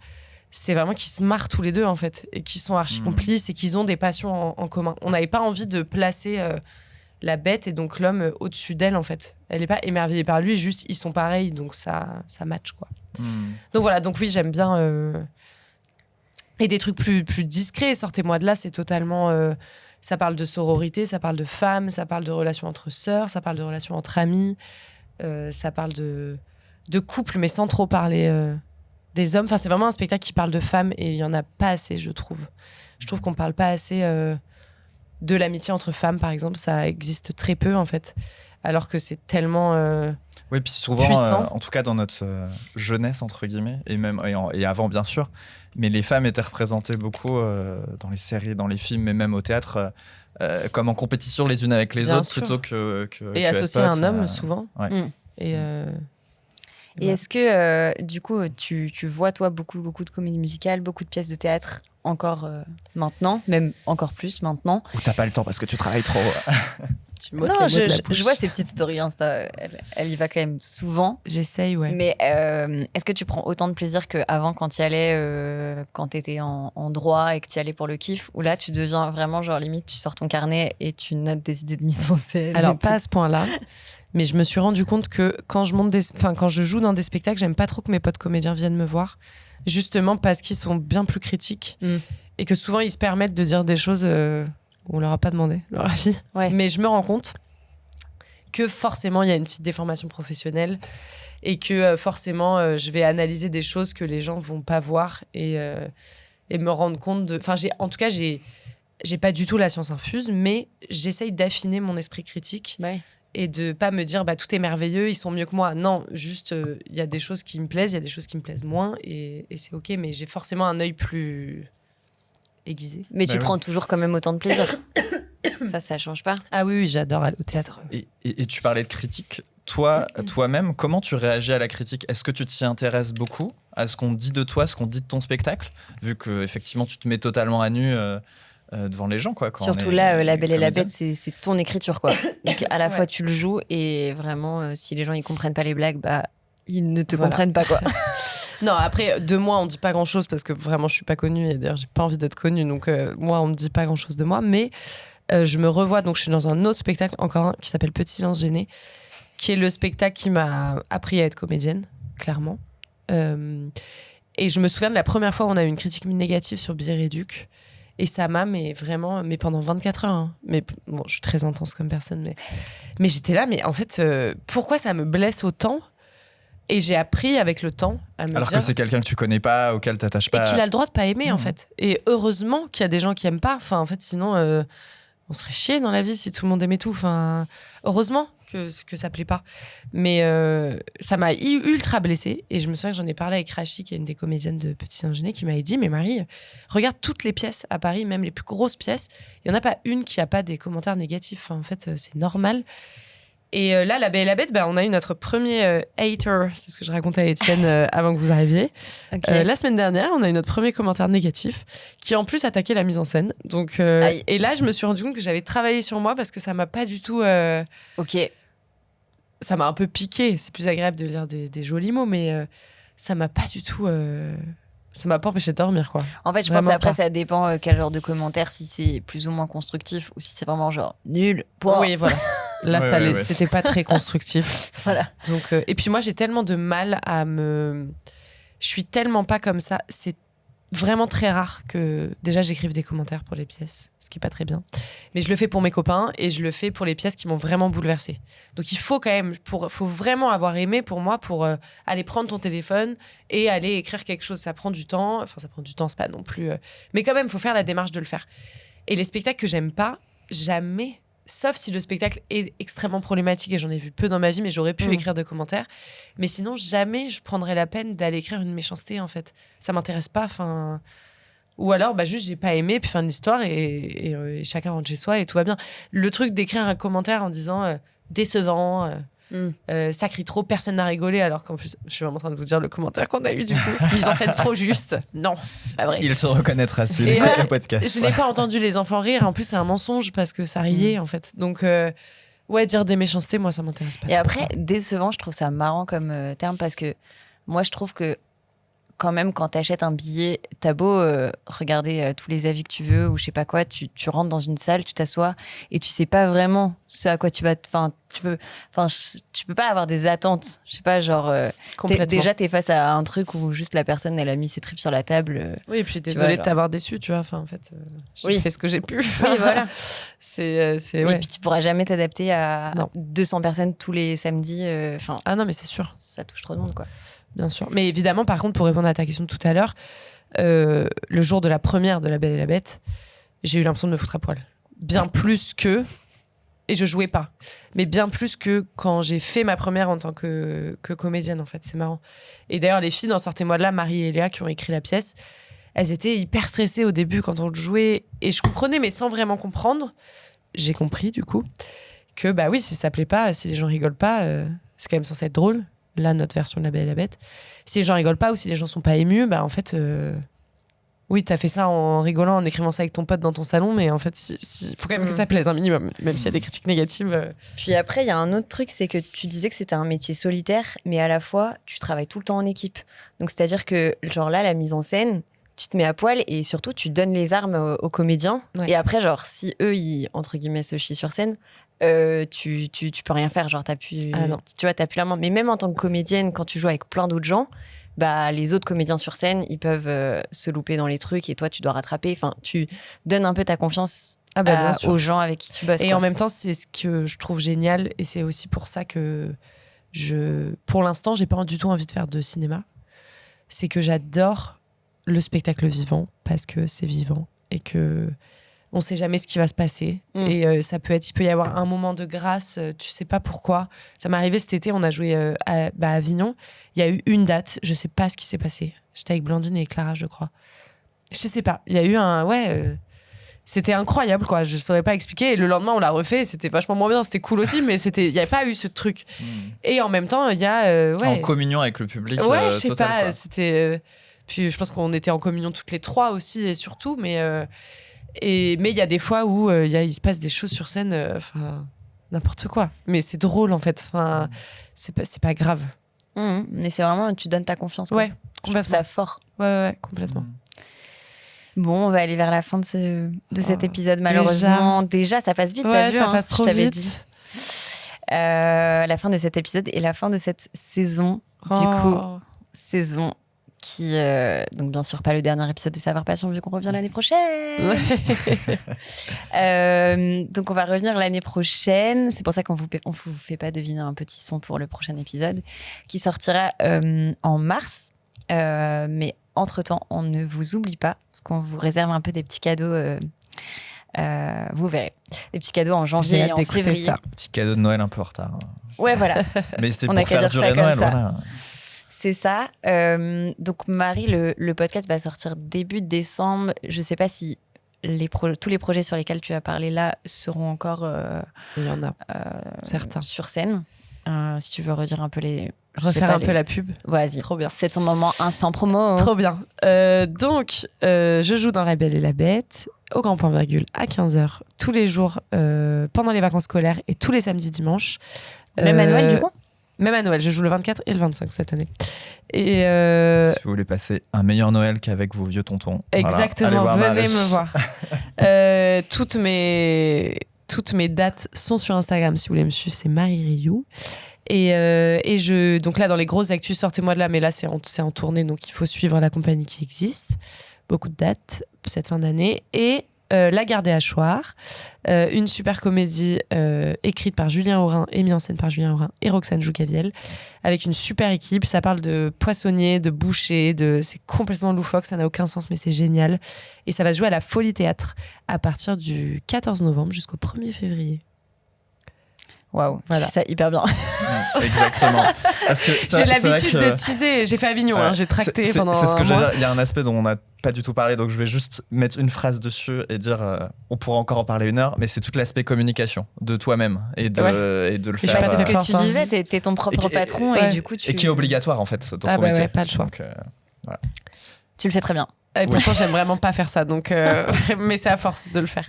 C'est vraiment qu'ils se marrent tous les deux, en fait, et qu'ils sont archi complices et qu'ils ont des passions en commun. On n'avait pas envie de placer la bête et donc l'homme au-dessus d'elle, en fait. Elle n'est pas émerveillée par lui, juste ils sont pareils, donc ça match, quoi. Donc voilà, donc oui, j'aime bien. Et des trucs plus discrets, Sortez-moi de là, c'est totalement. Ça parle de sororité, ça parle de femmes, ça parle de relations entre sœurs, ça parle de relations entre amis, ça parle de couple, mais sans trop parler. Des hommes, enfin c'est vraiment un spectacle qui parle de femmes et il y en a pas assez, je trouve. Je trouve qu'on parle pas assez de l'amitié entre femmes, par exemple, ça existe très peu en fait, alors que c'est tellement oui, puis souvent, puissant. en tout cas dans notre jeunesse entre guillemets, et même et avant bien sûr, mais les femmes étaient représentées beaucoup dans les séries, dans les films, mais même au théâtre. Comme en compétition les unes avec les Bien autres sûr. plutôt que Et associé à un homme souvent. Ouais. Et est-ce que, du coup, tu vois, toi, beaucoup de comédies musicales, beaucoup de pièces de théâtre, encore maintenant, même encore plus maintenant. Ou t'as pas le temps parce que tu travailles trop. Non, je vois ces petites stories Insta, elle y va quand même souvent. J'essaye, ouais. Mais est-ce que tu prends autant de plaisir qu'avant quand tu y allais, quand tu étais en droit et que tu y allais pour le kiff, ou là tu deviens vraiment genre limite, tu sors ton carnet et tu notes des idées de mise en scène? Alors, pas à ce point-là. Mais je me suis rendu compte que quand je joue dans des spectacles, j'aime pas trop que mes potes comédiens viennent me voir, justement parce qu'ils sont bien plus critiques et que souvent ils se permettent de dire des choses où on leur a pas demandé leur avis. Ouais. Mais je me rends compte que forcément il y a une petite déformation professionnelle et que forcément je vais analyser des choses que les gens vont pas voir et me rendre compte de. Enfin, j'ai pas du tout la science infuse, mais j'essaye d'affiner mon esprit critique. Ouais. Et de pas me dire tout est merveilleux, ils sont mieux que moi. Non, juste il y a des choses qui me plaisent, il y a des choses qui me plaisent moins et c'est ok, mais j'ai forcément un œil plus aiguisé. Mais tu prends toujours quand même autant de plaisir. Ça change pas. Ah oui, j'adore aller au théâtre. Et tu parlais de critique. Toi-même, comment tu réagis à la critique? Est-ce que tu t'y intéresses beaucoup à ce qu'on dit de toi, ce qu'on dit de ton spectacle, vu que effectivement tu te mets totalement à nu devant les gens, quoi. Surtout là, La Belle et la Bête, c'est ton écriture, quoi. Donc à la fois tu le joues et vraiment, si les gens ils comprennent pas les blagues, ils ne te comprennent pas, quoi. Non, après, de moi, on dit pas grand-chose parce que vraiment, je suis pas connue et d'ailleurs, j'ai pas envie d'être connue. Donc, moi, on me dit pas grand-chose de moi. Mais je me revois, donc je suis dans un autre spectacle, encore un, qui s'appelle Petit Silence Gêné, qui est le spectacle qui m'a appris à être comédienne, clairement. Et je me souviens de la première fois où on a eu une critique négative sur Billet Réduc. Et ça m'a, mais pendant 24 heures. Hein. Mais bon, je suis très intense comme personne, mais j'étais là, mais en fait, pourquoi ça me blesse autant ? Et j'ai appris avec le temps à me dire... Alors que c'est quelqu'un que tu connais pas, auquel t'attaches pas... Et qu'il a le droit de pas aimer, en fait. Et heureusement qu'il y a des gens qui aiment pas. Enfin, en fait, sinon, on serait chier dans la vie si tout le monde aimait tout. Enfin, heureusement que ça plaît pas. Mais ça m'a ultra blessée. Et je me souviens que j'en ai parlé avec Rachi, qui est une des comédiennes de Petit Silence Gêné, qui m'avait dit, mais Marie, regarde toutes les pièces à Paris, même les plus grosses pièces. Il y en a pas une qui a pas des commentaires négatifs. Enfin, en fait, c'est normal. Et là, La Belle et la Bête, on a eu notre premier hater, c'est ce que je racontais à Étienne avant que vous arriviez. Okay. La semaine dernière, on a eu notre premier commentaire négatif qui en plus attaquait la mise en scène. Donc, et là, je me suis rendu compte que j'avais travaillé sur moi parce que ça m'a pas du tout... Ok. Ça m'a un peu piqué. C'est plus agréable de lire des jolis mots, mais ça m'a pas du tout... Ça m'a pas empêché de dormir, quoi. En fait, je pense après, ça dépend quel genre de commentaire, si c'est plus ou moins constructif ou si c'est vraiment genre nul. Point. Oui, voilà. Là, c'était pas très constructif. Voilà. Donc, et puis moi, j'ai tellement de mal je suis tellement pas comme ça. C'est vraiment très rare que déjà j'écrive des commentaires pour les pièces, ce qui est pas très bien. Mais je le fais pour mes copains et je le fais pour les pièces qui m'ont vraiment bouleversée. Donc il faut quand même, faut vraiment avoir aimé pour moi pour aller prendre ton téléphone et aller écrire quelque chose. Ça prend du temps. Enfin, ça prend du temps, c'est pas non plus. Mais quand même, faut faire la démarche de le faire. Et les spectacles que j'aime pas, jamais. Sauf si le spectacle est extrêmement problématique et j'en ai vu peu dans ma vie, mais j'aurais pu écrire des commentaires. Mais sinon, jamais je prendrais la peine d'aller écrire une méchanceté, en fait. Ça m'intéresse pas. Enfin, Ou alors, juste, j'ai pas aimé, puis fin de l'histoire, et chacun rentre chez soi et tout va bien. Le truc d'écrire un commentaire en disant décevant, ça crie trop, personne n'a rigolé, alors qu'en plus, je suis vraiment en train de vous dire le commentaire qu'on a eu du coup. Mise en scène trop juste. Non, c'est pas vrai. Il se reconnaîtra s'il Et, écoute le podcast. Je n'ai pas entendu les enfants rire. En plus, c'est un mensonge parce que ça riait, en fait. Donc, dire des méchancetés, moi, ça m'intéresse pas. Et après, décevant, je trouve ça marrant comme terme parce que moi, je trouve que quand même, quand t'achètes un billet, t'as beau regarder tous les avis que tu veux ou je sais pas quoi, tu rentres dans une salle, tu t'assois et tu sais pas vraiment ce à quoi tu vas... tu peux pas avoir des attentes. Je sais pas, genre... déjà, t'es face à un truc où juste la personne, elle a mis ses tripes sur la table. Oui, et puis désolée de t'avoir déçu, tu vois. Enfin, en fait, j'ai fait ce que j'ai pu. Oui, voilà. Ouais. Et puis, tu pourras jamais t'adapter à 200 personnes tous les samedis. Ah non, mais c'est sûr. Ça touche trop de monde, quoi. Bien sûr. Mais évidemment, par contre, pour répondre à ta question de tout à l'heure, le jour de la première de La Belle et la Bête, j'ai eu l'impression de me foutre à poil. Bien plus que... Et je jouais pas. Mais bien plus que quand j'ai fait ma première en tant que comédienne, en fait. C'est marrant. Et d'ailleurs, les filles dans Sortez-moi de là, Marie et Léa, qui ont écrit la pièce, elles étaient hyper stressées au début quand on le jouait. Et je comprenais, mais sans vraiment comprendre. J'ai compris, du coup, que oui, si ça plaît pas, si les gens rigolent pas, c'est quand même censé être drôle. Là, notre version de La Belle et la Bête. Si les gens rigolent pas ou si les gens sont pas émus, en fait, oui, t'as fait ça en rigolant, en écrivant ça avec ton pote dans ton salon, mais en fait, il faut quand même que ça plaise un minimum, même s'il y a des critiques négatives. Puis après, il y a un autre truc, c'est que tu disais que c'était un métier solitaire, mais à la fois, tu travailles tout le temps en équipe. Donc, c'est-à-dire que, genre là, la mise en scène, tu te mets à poil et surtout, tu donnes les armes aux comédiens. Ouais. Et après, genre, si eux, ils, entre guillemets, se chient sur scène, tu peux rien faire, genre t'as plus la main. Mais même en tant que comédienne, quand tu joues avec plein d'autres gens, les autres comédiens sur scène, ils peuvent se louper dans les trucs et toi tu dois rattraper. Enfin, tu donnes un peu ta confiance aux gens avec qui tu bosses. Et en même temps, c'est ce que je trouve génial et c'est aussi pour ça que pour l'instant, j'ai pas du tout envie de faire de cinéma. C'est que j'adore le spectacle vivant parce que c'est vivant et que on sait jamais ce qui va se passer et il peut y avoir un moment de grâce, tu sais pas pourquoi. Ça m'est arrivé cet été, on a joué à Avignon, il y a eu une date, je sais pas ce qui s'est passé, j'étais avec Blandine et Clara je crois, je sais pas, il y a eu c'était incroyable quoi, je saurais pas expliquer et le lendemain on l'a refait, c'était vachement moins bien, c'était cool aussi mais il y avait pas eu ce truc et en même temps il y a en communion avec le public je sais total, pas quoi. C'était puis je pense qu'on était en communion toutes les trois aussi et surtout mais il y a des fois où il se passe des choses sur scène, n'importe quoi. Mais c'est drôle en fait. C'est pas grave. Mais c'est vraiment, tu donnes ta confiance. Quoi. Ouais, complètement. Ça fort. Ouais, complètement. Bon, on va aller vers la fin de cet épisode, malheureusement. Déjà, ça passe vite, t'as vu, ça passe trop vite. Dit. La fin de cet épisode et la fin de cette saison. Du coup, saison qui, donc bien sûr pas le dernier épisode de Savoir Passion vu qu'on revient l'année prochaine. Donc on va revenir l'année prochaine. C'est pour ça qu'on vous fait pas deviner un petit son pour le prochain épisode qui sortira en mars. Mais entre-temps, on ne vous oublie pas parce qu'on vous réserve un peu des petits cadeaux. Vous verrez. Des petits cadeaux en janvier et en février. Petit cadeau de Noël un peu en retard. Ouais, voilà. Mais c'est pour faire durer Noël, voilà. C'est ça. Donc Marie, le podcast va sortir début décembre. Je sais pas si tous les projets sur lesquels tu as parlé là seront encore il y en a certains sur scène. Si tu veux redire un peu refaire un peu la pub. Vas-y. Trop bien. C'est ton moment instant promo. Trop bien. Donc, je joue dans La Belle et la Bête au Grand Point Virgule à 15h tous les jours pendant les vacances scolaires et tous les samedis dimanches. Même à Noël du coup ? Même à Noël, je joue le 24 et le 25 cette année. Et si vous voulez passer un meilleur Noël qu'avec vos vieux tontons. Exactement, voilà, venez me voir. Toutes mes dates sont sur Instagram si vous voulez me suivre, c'est Marie Rioux. Et donc là, dans les grosses actus, sortez-moi de là, mais là, c'est en tournée, donc il faut suivre la compagnie qui existe. Beaucoup de dates cette fin d'année. Et La Gare des Hachoirs, une super comédie écrite par Julien Aurin et mise en scène par Julien Aurin et Roxane Jougaviel, avec une super équipe. Ça parle de poissonniers, de bouchers, c'est complètement loufoque, ça n'a aucun sens, mais c'est génial. Et ça va se jouer à la Folie Théâtre à partir du 14 novembre jusqu'au 1er février. Waouh, voilà. Tu fais ça hyper bien. Exactement. Parce que ça, J'ai c'est vrai l'habitude que- de teaser. J'ai fait Avignon, Ouais. j'ai tracté C'est- pendant C'est ce que un je veux mois. dire. Il y a un aspect dont on n'a pas du tout parlé, donc je vais juste mettre une phrase dessus et dire on pourra encore en parler 1 heure, mais c'est tout l'aspect communication de toi-même et de, et de le Et je faire. passe C'est ce très que fort, tu hein. disais, t'es ton propre patron et ouais. du coup tu... Et qui est obligatoire en fait dans Ah ton bah métier. ouais, pas le choix. Donc, Tu le fais très bien. Et pourtant, j'aime vraiment pas faire ça, donc mais c'est à force de le faire.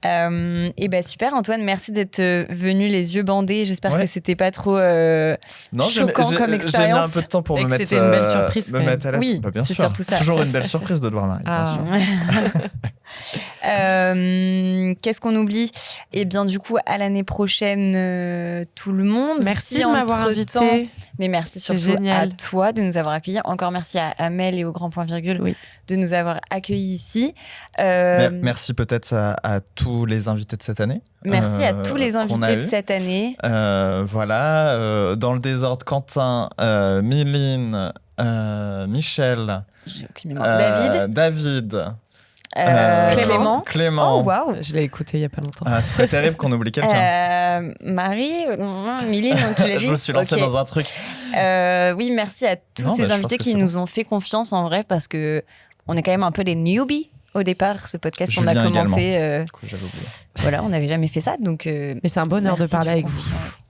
Et ben super Antoine, merci d'être venu les yeux bandés. J'espère Ouais. que c'était pas trop non, choquant comme j'ai mis expérience. un peu de temps pour Et me que mettre, c'était une belle surprise, me quand mettre à l'aise. Oui, Bah, bien c'est sûr. surtout ça. Toujours une belle surprise de te voir Marie. bien sûr. Qu'est-ce qu'on oublie? Eh bien du coup à l'année prochaine tout le monde. Merci Si de m'avoir entre-temps- invité. Mais merci C'est surtout génial. à toi de nous avoir accueillis. Encore merci à Amel et au Grand Point Virgule Oui. de nous avoir accueillis ici. Merci peut-être à tous les invités de cette année. Merci à tous les qu'on a invités de eu. cette année. Voilà, dans le désordre, Quentin, Miline, Michel, J'ai aucune mémoire. David, Clément. Clément. Oh waouh. Je l'ai écouté il y a pas longtemps. Ce serait terrible qu'on oublie quelqu'un. Marie, Miline, donc tu l'as dit. Je me suis lancé Ok. dans un truc. Oui, merci à tous Non, ces bah, je invités pense que qui c'est nous ont fait confiance en vrai parce que on est quand même un peu des newbies au départ. Ce podcast, on a Julien commencé. Du coup, j'avais oublié. Voilà, on n'avait jamais fait ça, donc. Mais c'est un bonheur de merci parler du avec vous. confiance.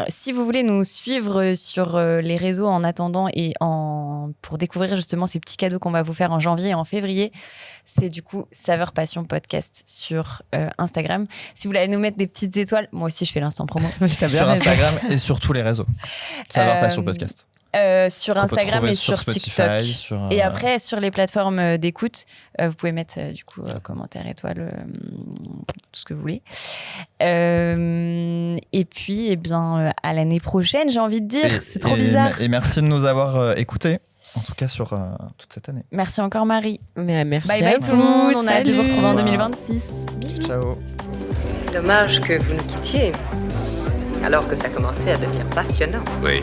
Si vous voulez nous suivre sur les réseaux en attendant et pour découvrir justement ces petits cadeaux qu'on va vous faire en janvier et en février, c'est du coup Saveur Passion Podcast sur Instagram. Si vous voulez nous mettre des petites étoiles, moi aussi je fais l'instant promo. T'as bien Sur raison. Instagram et sur tous les réseaux. Savoir pas sur Euh, le podcast. Sur Qu'on peut Instagram trouver et sur Spotify, TikTok. sur, Et après, sur les plateformes d'écoute, vous pouvez mettre du coup commentaires, étoiles, tout ce que vous voulez. Et puis, eh bien, à l'année prochaine, j'ai envie de dire. C'est trop bizarre. Et merci de nous avoir écoutés, en tout cas sur toute cette année. Merci encore, Marie. Mais merci Bye à bye tout le monde. On a hâte de vous Salut. retrouver en Wow. 2026. Bisous. Ciao. Dommage que vous nous quittiez, alors que ça commençait à devenir passionnant. Oui,